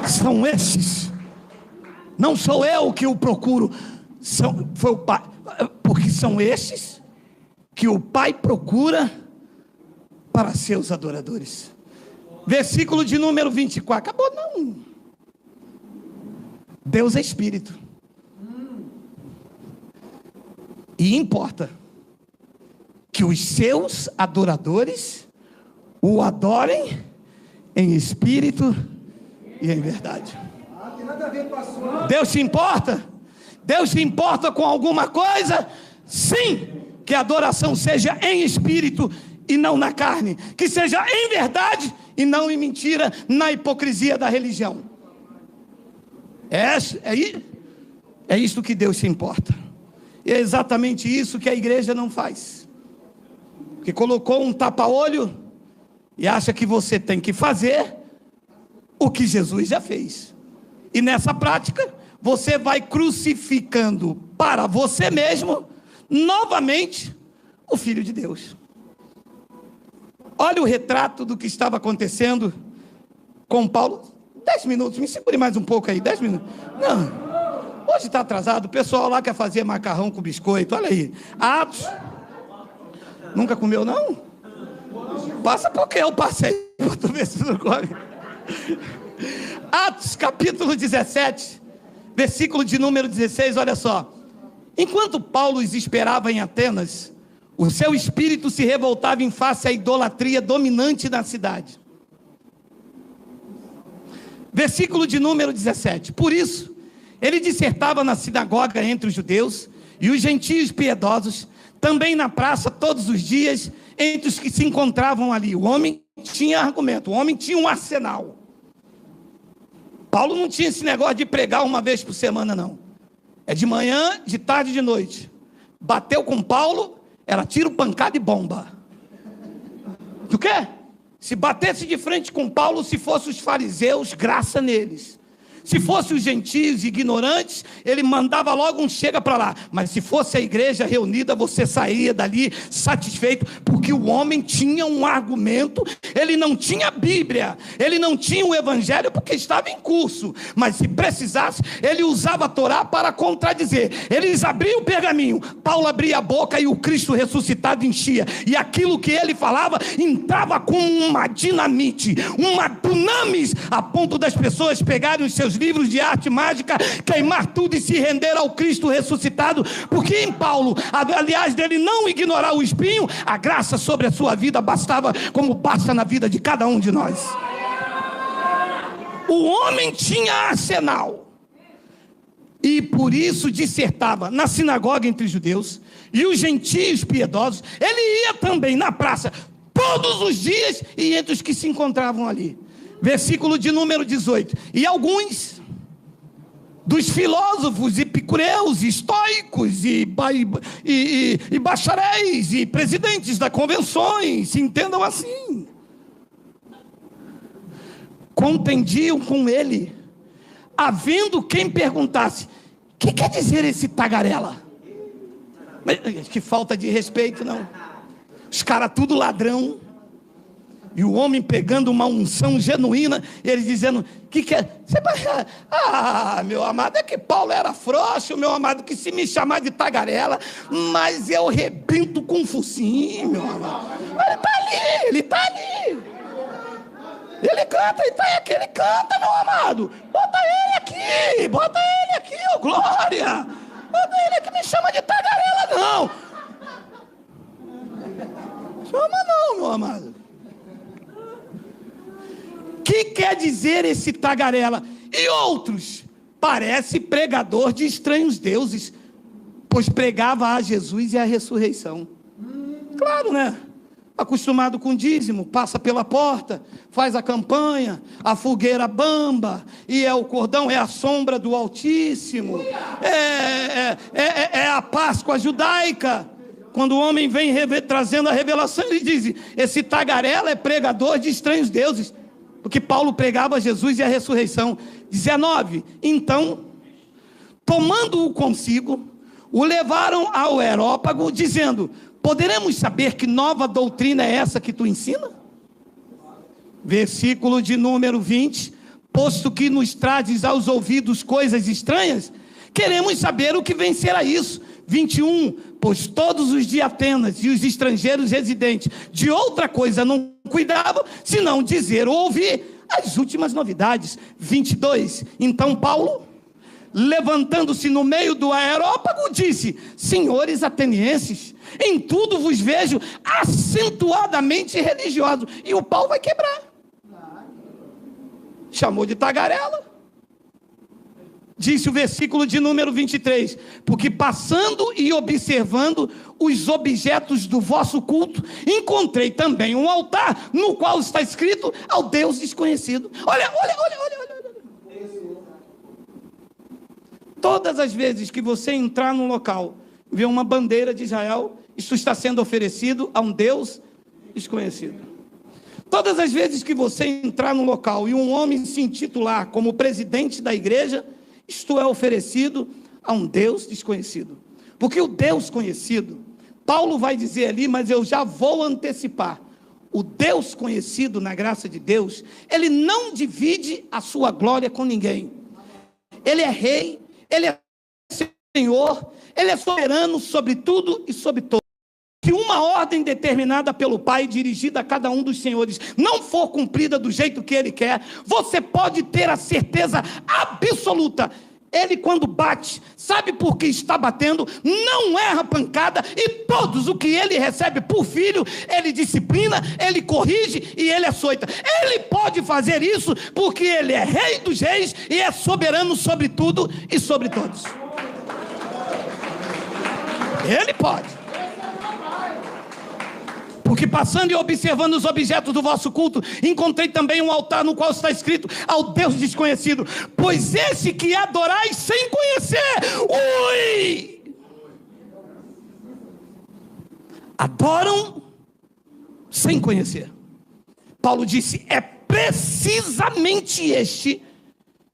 São esses, não sou eu que o procuro, foi o Pai, porque são esses que o Pai procura para seus adoradores. Versículo de número 24, acabou não. Deus é Espírito, e importa que os seus adoradores o adorem em espírito e em verdade. Deus se importa? Deus se importa com alguma coisa? Sim, que a adoração seja em espírito e não na carne, que seja em verdade e não em mentira, na hipocrisia da religião. É isso que Deus se importa. E é exatamente isso que a igreja não faz, que colocou um tapa-olho e acha que você tem que fazer o que Jesus já fez, e nessa prática você vai crucificando para você mesmo novamente o Filho de Deus. Olha o retrato do que estava acontecendo com Paulo. 10 minutos, me segure mais um pouco aí, 10 minutos. Não, hoje está atrasado, o pessoal lá quer fazer macarrão com biscoito, olha aí. Atos, nunca comeu não? Passa porque eu passei, para tu ver se não come. Atos capítulo 17, versículo de número 16, olha só. Enquanto Paulo os esperava em Atenas, O seu espírito se revoltava em face à idolatria dominante na cidade. Versículo de número 17. Por isso, ele dissertava na sinagoga entre os judeus e os gentios piedosos, também na praça todos os dias, entre os que se encontravam ali. O homem tinha argumento, o homem tinha um arsenal. Paulo não tinha esse negócio de pregar uma vez por semana, não. É de manhã, de tarde e de noite. Bateu com Paulo, era tiro, pancada e bomba. O quê? Se batesse de frente com Paulo, se fossem os fariseus, graça neles. Se fossem os gentios ignorantes, ele mandava logo um chega para lá. Mas se fosse a igreja reunida, você saía dali satisfeito, porque o homem tinha um argumento. Ele não tinha Bíblia, ele não tinha o Evangelho, porque estava em curso. Mas se precisasse, ele usava a Torá para contradizer. Eles abriam o pergaminho, Paulo abria a boca e o Cristo ressuscitado enchia. E aquilo que ele falava entrava como uma dinamite, uma dunamis, a ponto das pessoas pegarem os seus livros de arte mágica, queimar tudo e se render ao Cristo ressuscitado, porque em Paulo, aliás dele não ignorar o espinho, a graça sobre a sua vida bastava como basta na vida de cada um de nós. O homem tinha arsenal, e por isso dissertava na sinagoga entre os judeus e os gentios piedosos. Ele ia também na praça todos os dias e entre os que se encontravam ali. Versículo de número 18. E alguns dos filósofos, epicureus, estoicos e bacharéis e presidentes das convenções, se entendam assim, contendiam com ele, havendo quem perguntasse: o que quer dizer esse tagarela? Mas, que falta de respeito, não? Os caras tudo ladrão, e o homem pegando uma unção genuína, ele dizendo: que é? Meu amado, é que Paulo era frouxo, meu amado, que se me chamar de tagarela, mas eu rebento com um focinho, meu amado. Ele está ali. Ele canta, ele canta, meu amado. Bota ele aqui, ô glória. Bota ele aqui, me chama de tagarela, não. Chama não, meu amado. Que quer dizer esse tagarela? E outros, parece pregador de estranhos deuses, pois pregava a Jesus e a ressurreição. Claro, né? Acostumado com dízimo, passa pela porta, faz a campanha, a fogueira bamba, e é o cordão, é a sombra do Altíssimo, é a Páscoa judaica. Quando o homem vem trazendo a revelação, ele diz: esse tagarela é pregador de estranhos deuses, porque Paulo pregava Jesus e a ressurreição. 19. Então, tomando-o consigo, o levaram ao Areópago, dizendo: poderemos saber que nova doutrina é essa que tu ensina? Versículo de número 20. Posto que nos trazes aos ouvidos coisas estranhas, queremos saber o que vem ser a isso. 21. Pois todos os de Atenas e os estrangeiros residentes de outra coisa não cuidavam, senão dizer ou ouvir as últimas novidades. 22. Então Paulo, levantando-se no meio do Areópago, disse: senhores atenienses, em tudo vos vejo acentuadamente religiosos. E o pau vai quebrar. Chamou de tagarela. Disse o versículo de número 23: porque passando e observando os objetos do vosso culto, encontrei também um altar, no qual está escrito: ao Deus desconhecido. Olha. Todas as vezes que você entrar num local, ver uma bandeira de Israel, isso está sendo oferecido a um Deus desconhecido. Todas as vezes que você entrar num local e um homem se intitular como presidente da igreja, isto é oferecido a um Deus desconhecido. Porque o Deus conhecido, Paulo vai dizer ali, mas eu já vou antecipar: o Deus conhecido na graça de Deus, ele não divide a sua glória com ninguém. Ele é rei, ele é Senhor, ele é soberano sobre tudo e sobre todos. Se uma ordem determinada pelo Pai, dirigida a cada um dos senhores, não for cumprida do jeito que ele quer, você pode ter a certeza absoluta: Ele quando bate, sabe por que está batendo, não erra pancada, e todos o que ele recebe por filho, ele disciplina, ele corrige e ele açoita. Ele pode fazer isso porque ele é rei dos reis e é soberano sobre tudo e sobre todos. Ele pode. Porque passando e observando os objetos do vosso culto, encontrei também um altar no qual está escrito: ao Deus desconhecido, pois esse que adorais sem conhecer, ui! Adoram sem conhecer. Paulo disse: é precisamente este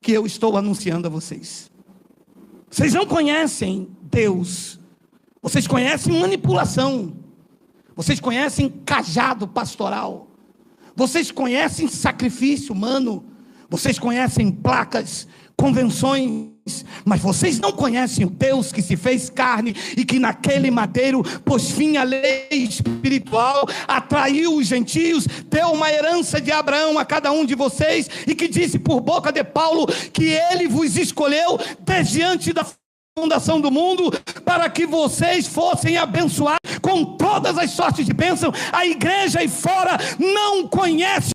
que eu estou anunciando a vocês. Vocês não conhecem Deus, vocês conhecem manipulação, vocês conhecem cajado pastoral, vocês conhecem sacrifício humano, vocês conhecem placas, convenções, mas vocês não conhecem o Deus que se fez carne e que naquele madeiro pôs fim à lei espiritual, atraiu os gentios, deu uma herança de Abraão a cada um de vocês, e que disse por boca de Paulo que ele vos escolheu desde antes da fundação do mundo, para que vocês fossem abençoados com todas as sortes de bênção. A igreja aí fora não conhece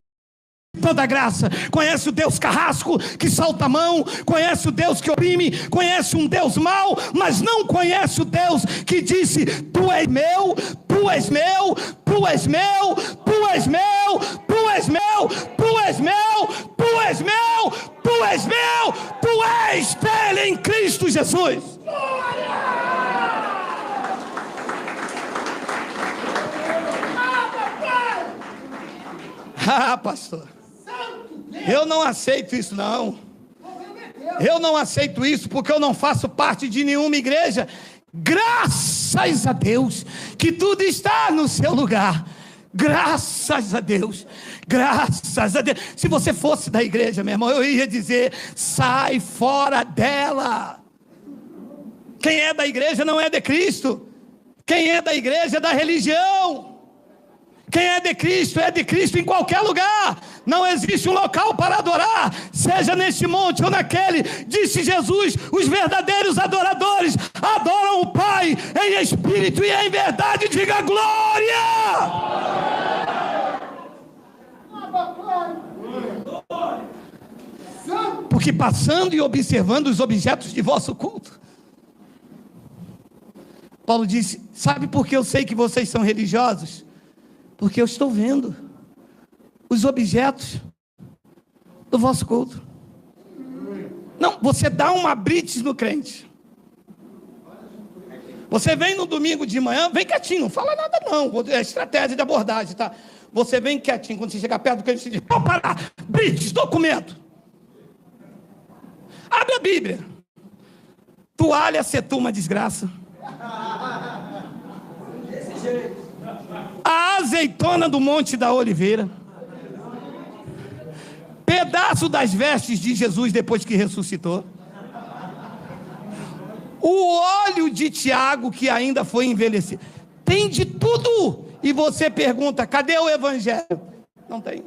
toda graça, conhece o Deus carrasco que solta a mão, conhece o Deus que oprime, conhece um Deus mau, mas não conhece o Deus que disse: tu és meu, tu és meu, tu és meu, tu és meu, tu és meu, tu és meu, tu és meu, tu és meu, tu és dele em Cristo Jesus. Ah, pastor, eu não aceito isso não. Eu não aceito isso porque eu não faço parte de nenhuma igreja. Graças a Deus que tudo está no seu lugar. Graças a Deus, graças a Deus. Se você fosse da igreja, meu irmão, eu ia dizer: sai fora dela. Quem é da igreja não é de Cristo. Quem é da igreja é da religião. Quem é de Cristo em qualquer lugar. Não existe um local para adorar, seja neste monte ou naquele. Disse Jesus: os verdadeiros adoradores adoram o Pai em espírito e em verdade. Diga glória! Porque passando e observando os objetos de vosso culto, Paulo disse: sabe por que eu sei que vocês são religiosos? Porque eu estou vendo os objetos do vosso culto. Não, você dá uma blitz no crente. Você vem no domingo de manhã, vem quietinho, não fala nada não, é estratégia de abordagem, tá? Você vem quietinho, quando você chegar perto do crente, você diz: pode parar, blitz, documento. Abre a Bíblia. Toalha, setu, uma desgraça. Desse jeito. A azeitona do Monte da Oliveira, pedaço das vestes de Jesus depois que ressuscitou, o óleo de Tiago que ainda foi envelhecido, tem de tudo. E você pergunta: cadê o evangelho? Não tem.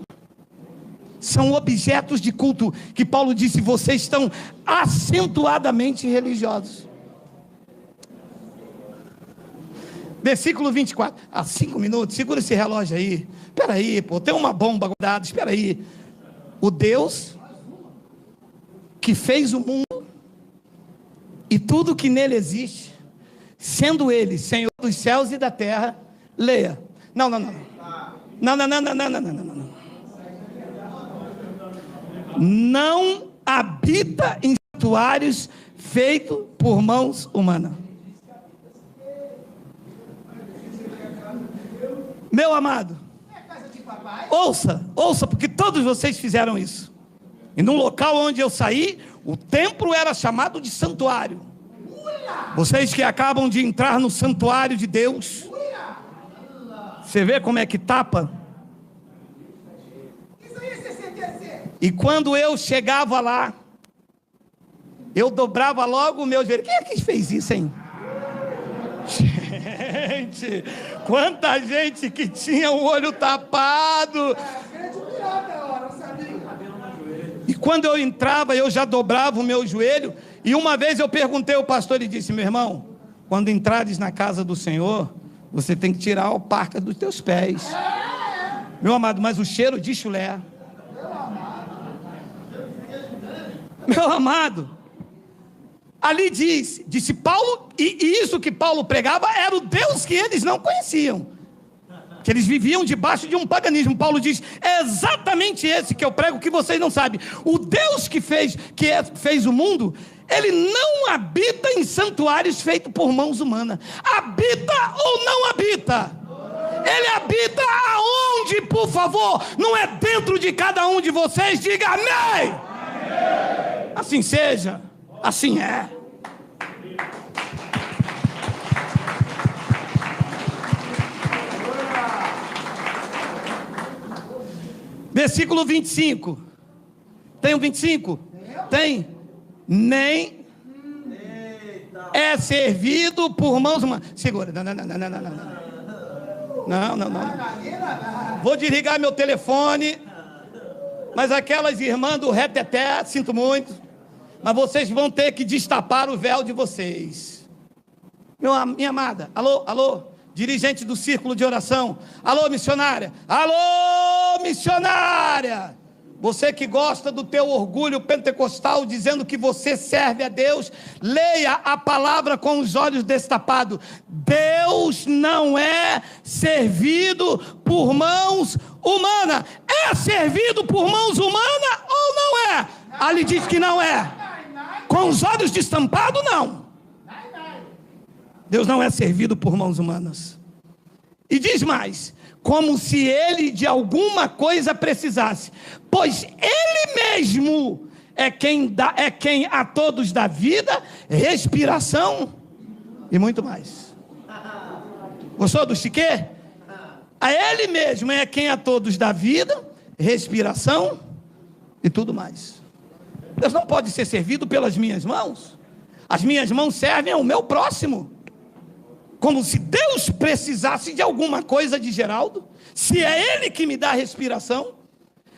São objetos de culto que Paulo disse: vocês estão acentuadamente religiosos. Versículo 24, 5 minutos, segura esse relógio aí. Espera aí, pô, tem uma bomba guardada, espera aí. O Deus que fez o mundo e tudo que nele existe, sendo ele Senhor dos céus e da terra, leia. Não. Não habita em santuários feitos por mãos humanas. Meu amado, ouça, porque todos vocês fizeram isso. E num local onde eu saí, o templo era chamado de santuário. Vocês que acabam de entrar no santuário de Deus, você vê como é que tapa? E quando eu chegava lá, eu dobrava logo o meu joelho. Quem é que fez isso, hein? Gente, quanta gente que tinha o olho tapado. E quando eu entrava, eu já dobrava o meu joelho E uma vez eu perguntei ao pastor e disse: meu irmão, quando entrares na casa do Senhor, você tem que tirar a parca dos teus pés. Meu amado, mas o cheiro de chulé. Meu amado, ali disse Paulo, e isso que Paulo pregava era o Deus que eles não conheciam, que eles viviam debaixo de um paganismo. Paulo diz: é exatamente esse que eu prego, que vocês não sabem. O Deus que fez o mundo, ele não habita em santuários feitos por mãos humanas. Habita ou não habita? Ele habita aonde, por favor? Não é dentro de cada um de vocês? Diga amém. Assim seja, assim é. Versículo 25. Tem o 25? Tem. Nem é servido por mãos humanas. Segura. Não. Vou desligar meu telefone. Mas aquelas irmãs do reteté, sinto muito, mas vocês vão ter que destapar o véu de vocês. Minha amada, alô, dirigente do círculo de oração, alô missionária, você que gosta do teu orgulho pentecostal, dizendo que você serve a Deus, leia a palavra com os olhos destapados. Deus não é servido por mãos humanas. É servido por mãos humanas ou não é? Ali diz que não é. Com os olhos destampados, não. Deus não é servido por mãos humanas. E diz mais: como se ele de alguma coisa precisasse, pois ele mesmo é quem a todos dá vida, respiração e muito mais. Gostou do chiquê? A ele mesmo é quem a todos dá vida, respiração e tudo mais. Deus não pode ser servido pelas minhas mãos. As minhas mãos servem ao meu próximo. Como se Deus precisasse de alguma coisa de Geraldo, se é Ele que me dá respiração.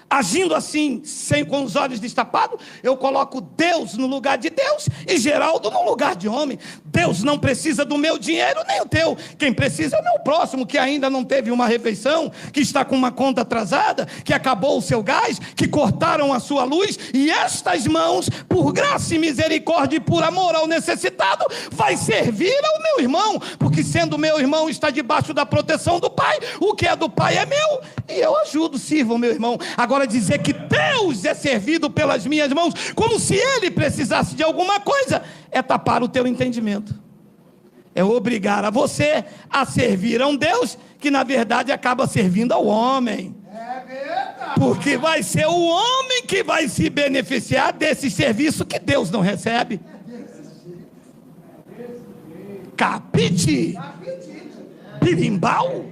Agindo assim, com os olhos destapados, eu coloco Deus no lugar de Deus e Geraldo no lugar de homem. Deus não precisa do meu dinheiro nem o teu. Quem precisa é o meu próximo, que ainda não teve uma refeição, que está com uma conta atrasada, que acabou o seu gás, que cortaram a sua luz. E estas mãos, por graça e misericórdia e por amor ao necessitado, vai servir ao meu irmão, porque sendo meu irmão está debaixo da proteção do Pai. O que é do Pai é meu e eu ajudo, sirvo o meu irmão. Agora, dizer que Deus é servido pelas minhas mãos, como se Ele precisasse de alguma coisa, é tapar o teu entendimento. É obrigar a você a servir a um Deus que na verdade acaba servindo ao homem. Porque vai ser o homem que vai se beneficiar desse serviço que Deus não recebe. Capite? Birimbau?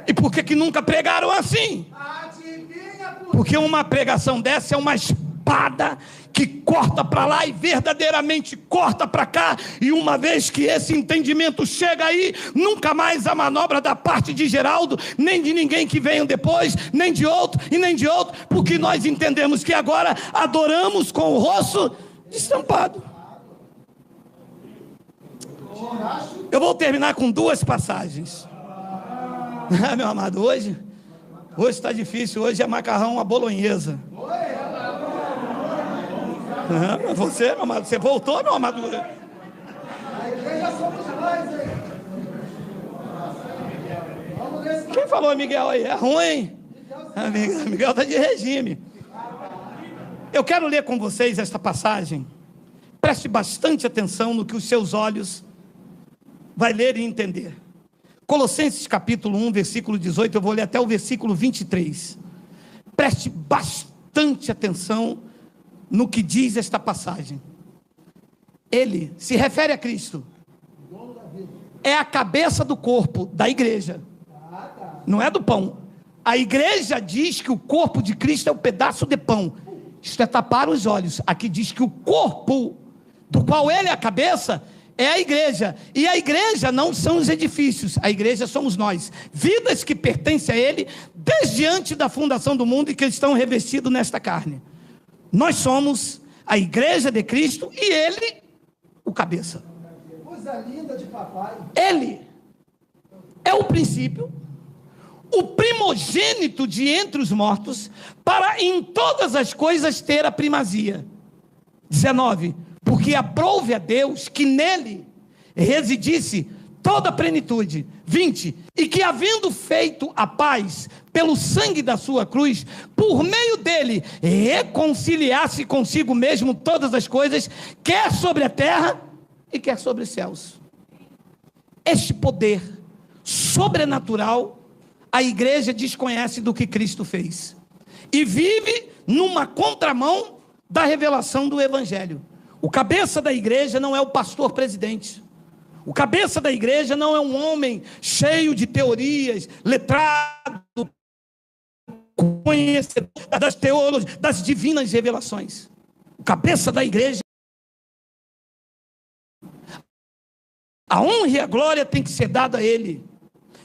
E por que nunca pregaram assim? Porque uma pregação dessa é uma espada que corta para lá e verdadeiramente corta para cá. E uma vez que esse entendimento chega aí, nunca mais a manobra da parte de Geraldo, nem de ninguém que venha depois, nem de outro e nem de outro, porque nós entendemos que agora adoramos com o rosto destampado. Eu vou terminar com duas passagens. Meu amado, hoje está difícil, hoje é macarrão à bolonhesa. Você, meu amado, você voltou, meu amado. Quem falou, Miguel, aí? É ruim. Miguel está de regime. Eu quero ler com vocês esta passagem. Preste bastante atenção no que os seus olhos vai ler e entender. Colossenses capítulo 1, versículo 18, eu vou ler até o versículo 23. Preste bastante atenção no que diz esta passagem. Ele se refere a Cristo. É a cabeça do corpo da igreja. Não é do pão. A igreja diz que o corpo de Cristo é um pedaço de pão. Isto é tapar os olhos. Aqui diz que o corpo do qual ele é a cabeça é a igreja, e a igreja não são os edifícios, a igreja somos nós, vidas que pertencem a ele desde antes da fundação do mundo e que estão revestidos nesta carne. Nós somos a igreja de Cristo, e ele, o cabeça. Coisa linda de papai. Ele é o princípio, o primogênito de entre os mortos, para em todas as coisas ter a primazia. 19, porque aprouve a Deus que nele residisse toda a plenitude. 20, e que havendo feito a paz pelo sangue da sua cruz, por meio dele reconciliasse consigo mesmo todas as coisas, quer sobre a terra e quer sobre os céus. Este poder sobrenatural a igreja desconhece do que Cristo fez e vive numa contramão da revelação do evangelho. O cabeça da igreja não é o pastor presidente. O cabeça da igreja não é um homem cheio de teorias, letrado, conhecedor das teologias, das divinas revelações. O cabeça da igreja, a honra e a glória tem que ser dada a ele.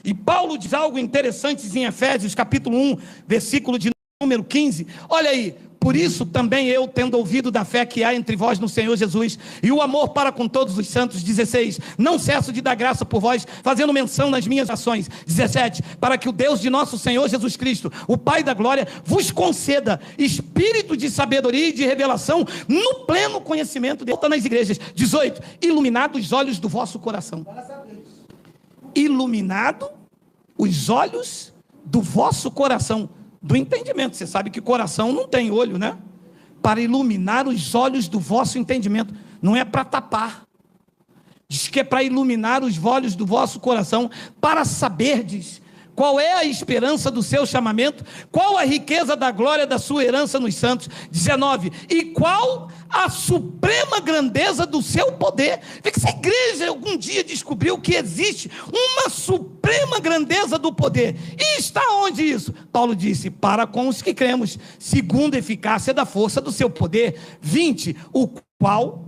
E Paulo diz algo interessante em Efésios capítulo 1, versículo de número 15. Olha aí: por isso também eu, tendo ouvido da fé que há entre vós no Senhor Jesus, e o amor para com todos os santos. 16, não cesso de dar graça por vós, fazendo menção nas minhas ações. 17, para que o Deus de nosso Senhor Jesus Cristo, o Pai da glória, vos conceda espírito de sabedoria e de revelação, no pleno conhecimento de Deus nas igrejas. 18, iluminado os olhos do vosso coração. Iluminado os olhos do vosso coração, do entendimento. Você sabe que coração não tem olho, né? Para iluminar os olhos do vosso entendimento. Não é para tapar. Diz que é para iluminar os olhos do vosso coração, para saberdes qual é a esperança do seu chamamento, qual a riqueza da glória da sua herança nos santos. 19, e qual a suprema grandeza do seu poder. Vê que se a igreja algum dia descobriu que existe uma suprema grandeza do poder, e está onde isso? Paulo disse: para com os que cremos, segundo a eficácia da força do seu poder. 20, o qual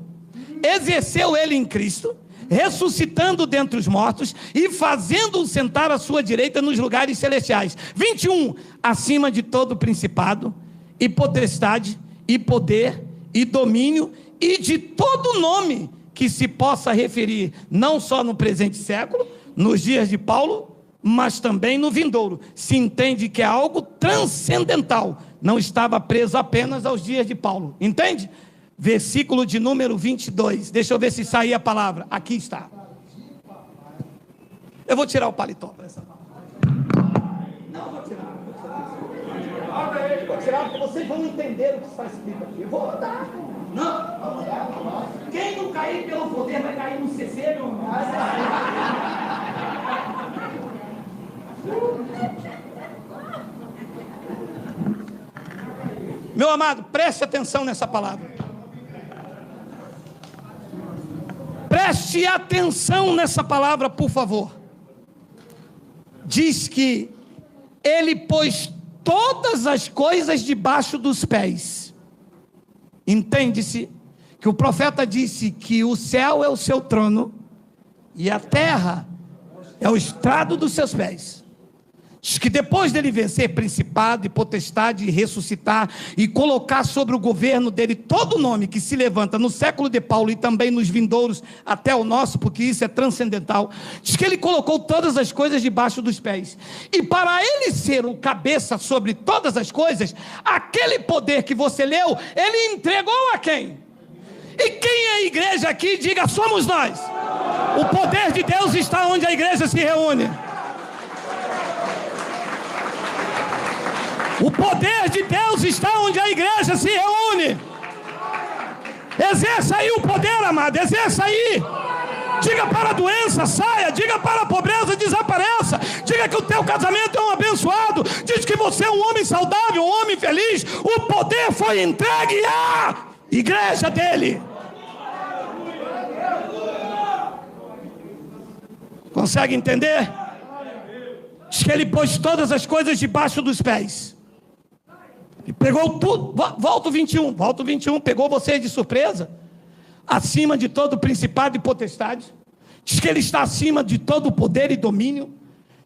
exerceu ele em Cristo, ressuscitando dentre os mortos e fazendo-o sentar à sua direita nos lugares celestiais. 21, acima de todo principado e potestade e poder e domínio e de todo nome que se possa referir, não só no presente século, nos dias de Paulo, mas também no vindouro. Se entende que é algo transcendental, não estava preso apenas aos dias de Paulo. Entende? Versículo de número 22. Deixa eu ver se sair a palavra. Aqui está. Eu vou tirar o paletó para essa palavra. Não, vou tirar. Vou tirar porque vocês vão entender o que está escrito aqui. Eu vou dar. Não. Quem não cair pelo poder vai cair no CC, meu irmão. Meu amado, preste atenção nessa palavra. Preste atenção nessa palavra, por favor. Diz que ele pôs todas as coisas debaixo dos pés. Entende-se que o profeta disse que o céu é o seu trono e a terra é o estrado dos seus pés. Diz que depois dele vencer principado e potestade e ressuscitar e colocar sobre o governo dele todo nome que se levanta no século de Paulo e também nos vindouros até o nosso, porque isso é transcendental. Diz que ele colocou todas as coisas debaixo dos pés, e para ele ser o cabeça sobre todas as coisas, aquele poder que você leu, ele entregou a quem? E quem é a igreja aqui? Diga: somos nós. O poder de Deus está onde a igreja se reúne. O poder de Deus está onde a igreja se reúne. Exerça aí o poder, amado, exerça aí. Diga para a doença, saia. Diga para a pobreza, desapareça. Diga que o teu casamento é um abençoado. Diz que você é um homem saudável, um homem feliz. O poder foi entregue à igreja dele. Consegue entender? Diz que ele pôs todas as coisas debaixo dos pés. E pegou tudo. Volta o 21, pegou vocês de surpresa. Acima de todo principado e potestade. Diz que ele está acima de todo poder e domínio,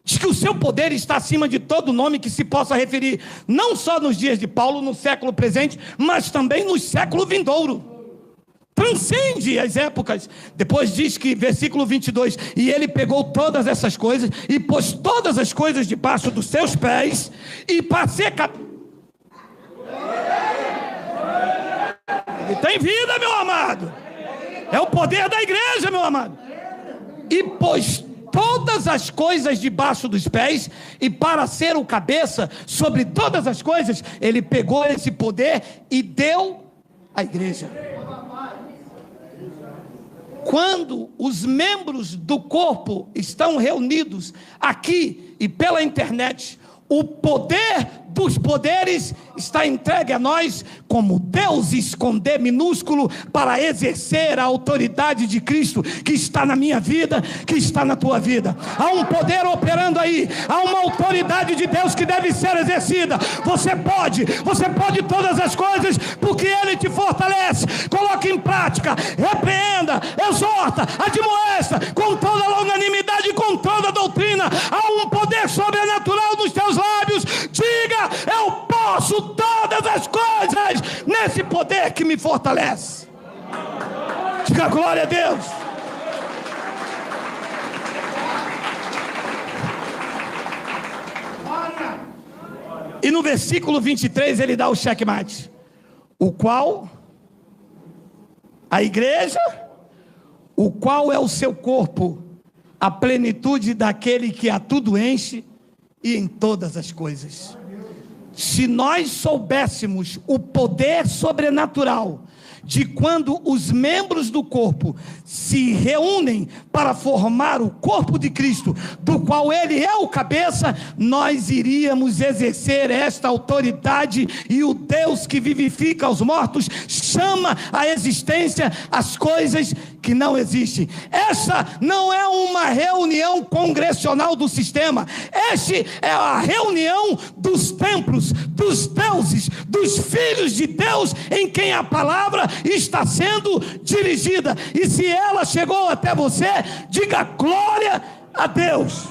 Diz que o seu poder está acima de todo nome que se possa referir, não só nos dias de Paulo, no século presente, mas também no século vindouro. Transcende as épocas. Depois diz que, versículo 22, e ele pegou todas essas coisas e pôs todas as coisas debaixo dos seus pés e passei Ele tem vida, meu amado. É o poder da igreja, meu amado. E pôs todas as coisas debaixo dos pés, e para ser o cabeça sobre todas as coisas, ele pegou esse poder e deu à igreja. Quando os membros do corpo estão reunidos aqui e pela internet, o poder dos poderes está entregue a nós como Deus esconder minúsculo para exercer a autoridade de Cristo que está na minha vida, que está na tua vida. Há um poder operando aí, há uma autoridade de Deus que deve ser exercida. Você pode todas as coisas porque Ele te fortalece. Coloque em prática, repreenda, exorta, admoesta com toda a longanimidade e com toda a doutrina. Há um poder sobrenatural nos teus lábios. Diga: eu posso todas as coisas nesse poder que me fortalece. Diga glória a Deus. E no versículo 23 ele dá o checkmate, o qual a igreja, o qual é o seu corpo, a plenitude daquele que a tudo enche e em todas as coisas. Se nós soubéssemos o poder sobrenatural de quando os membros do corpo se reúnem para formar o corpo de Cristo, do qual Ele é o cabeça, nós iríamos exercer esta autoridade, e o Deus que vivifica os mortos chama à existência as coisas que não existem. Essa não é uma reunião congressional do sistema, esta é a reunião dos templos, dos deuses, dos filhos de Deus, em quem a palavra está sendo dirigida. E se ela chegou até você, diga glória a Deus.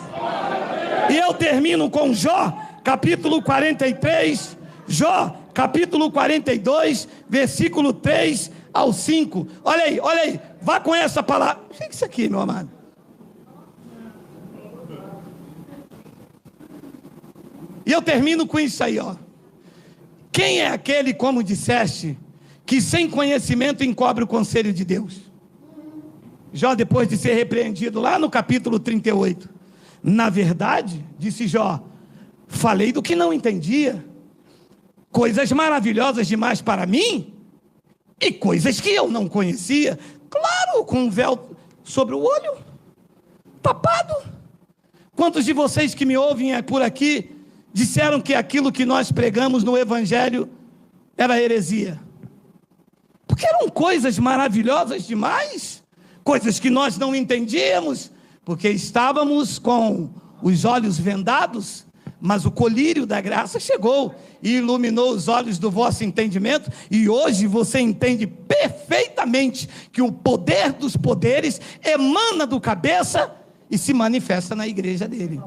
E eu termino com Jó, capítulo 43, Jó, capítulo 42, versículo 3 ao 5. Olha aí, vá com essa palavra. O que é isso aqui, meu amado? E eu termino com isso aí, ó. Quem é aquele, como disseste, que sem conhecimento encobre o conselho de Deus? Jó, depois de ser repreendido lá no capítulo 38, na verdade, disse Jó, falei do que não entendia, coisas maravilhosas demais para mim, e coisas que eu não conhecia, claro, com um véu sobre o olho, tapado. Quantos de vocês que me ouvem por aqui disseram que aquilo que nós pregamos no Evangelho era heresia? Porque eram coisas maravilhosas demais, coisas que nós não entendíamos, porque estávamos com os olhos vendados, mas o colírio da graça chegou e iluminou os olhos do vosso entendimento, e hoje você entende perfeitamente que o poder dos poderes emana do cabeça e se manifesta na igreja dele.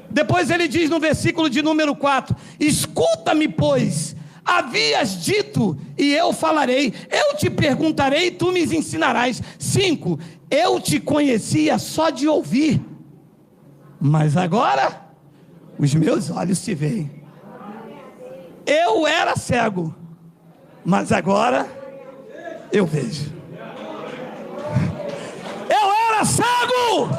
Depois ele diz no versículo de número 4, escuta-me, pois, havias dito e eu falarei, eu te perguntarei e tu me ensinarás. 5, eu te conhecia só de ouvir, mas agora os meus olhos te veem. Eu era cego, mas agora eu vejo. Eu era cego,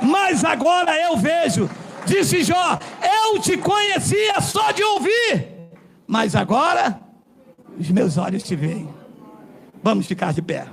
mas agora eu vejo. Disse Jó, eu te conhecia só de ouvir, mas agora os meus olhos te veem. Vamos ficar de pé.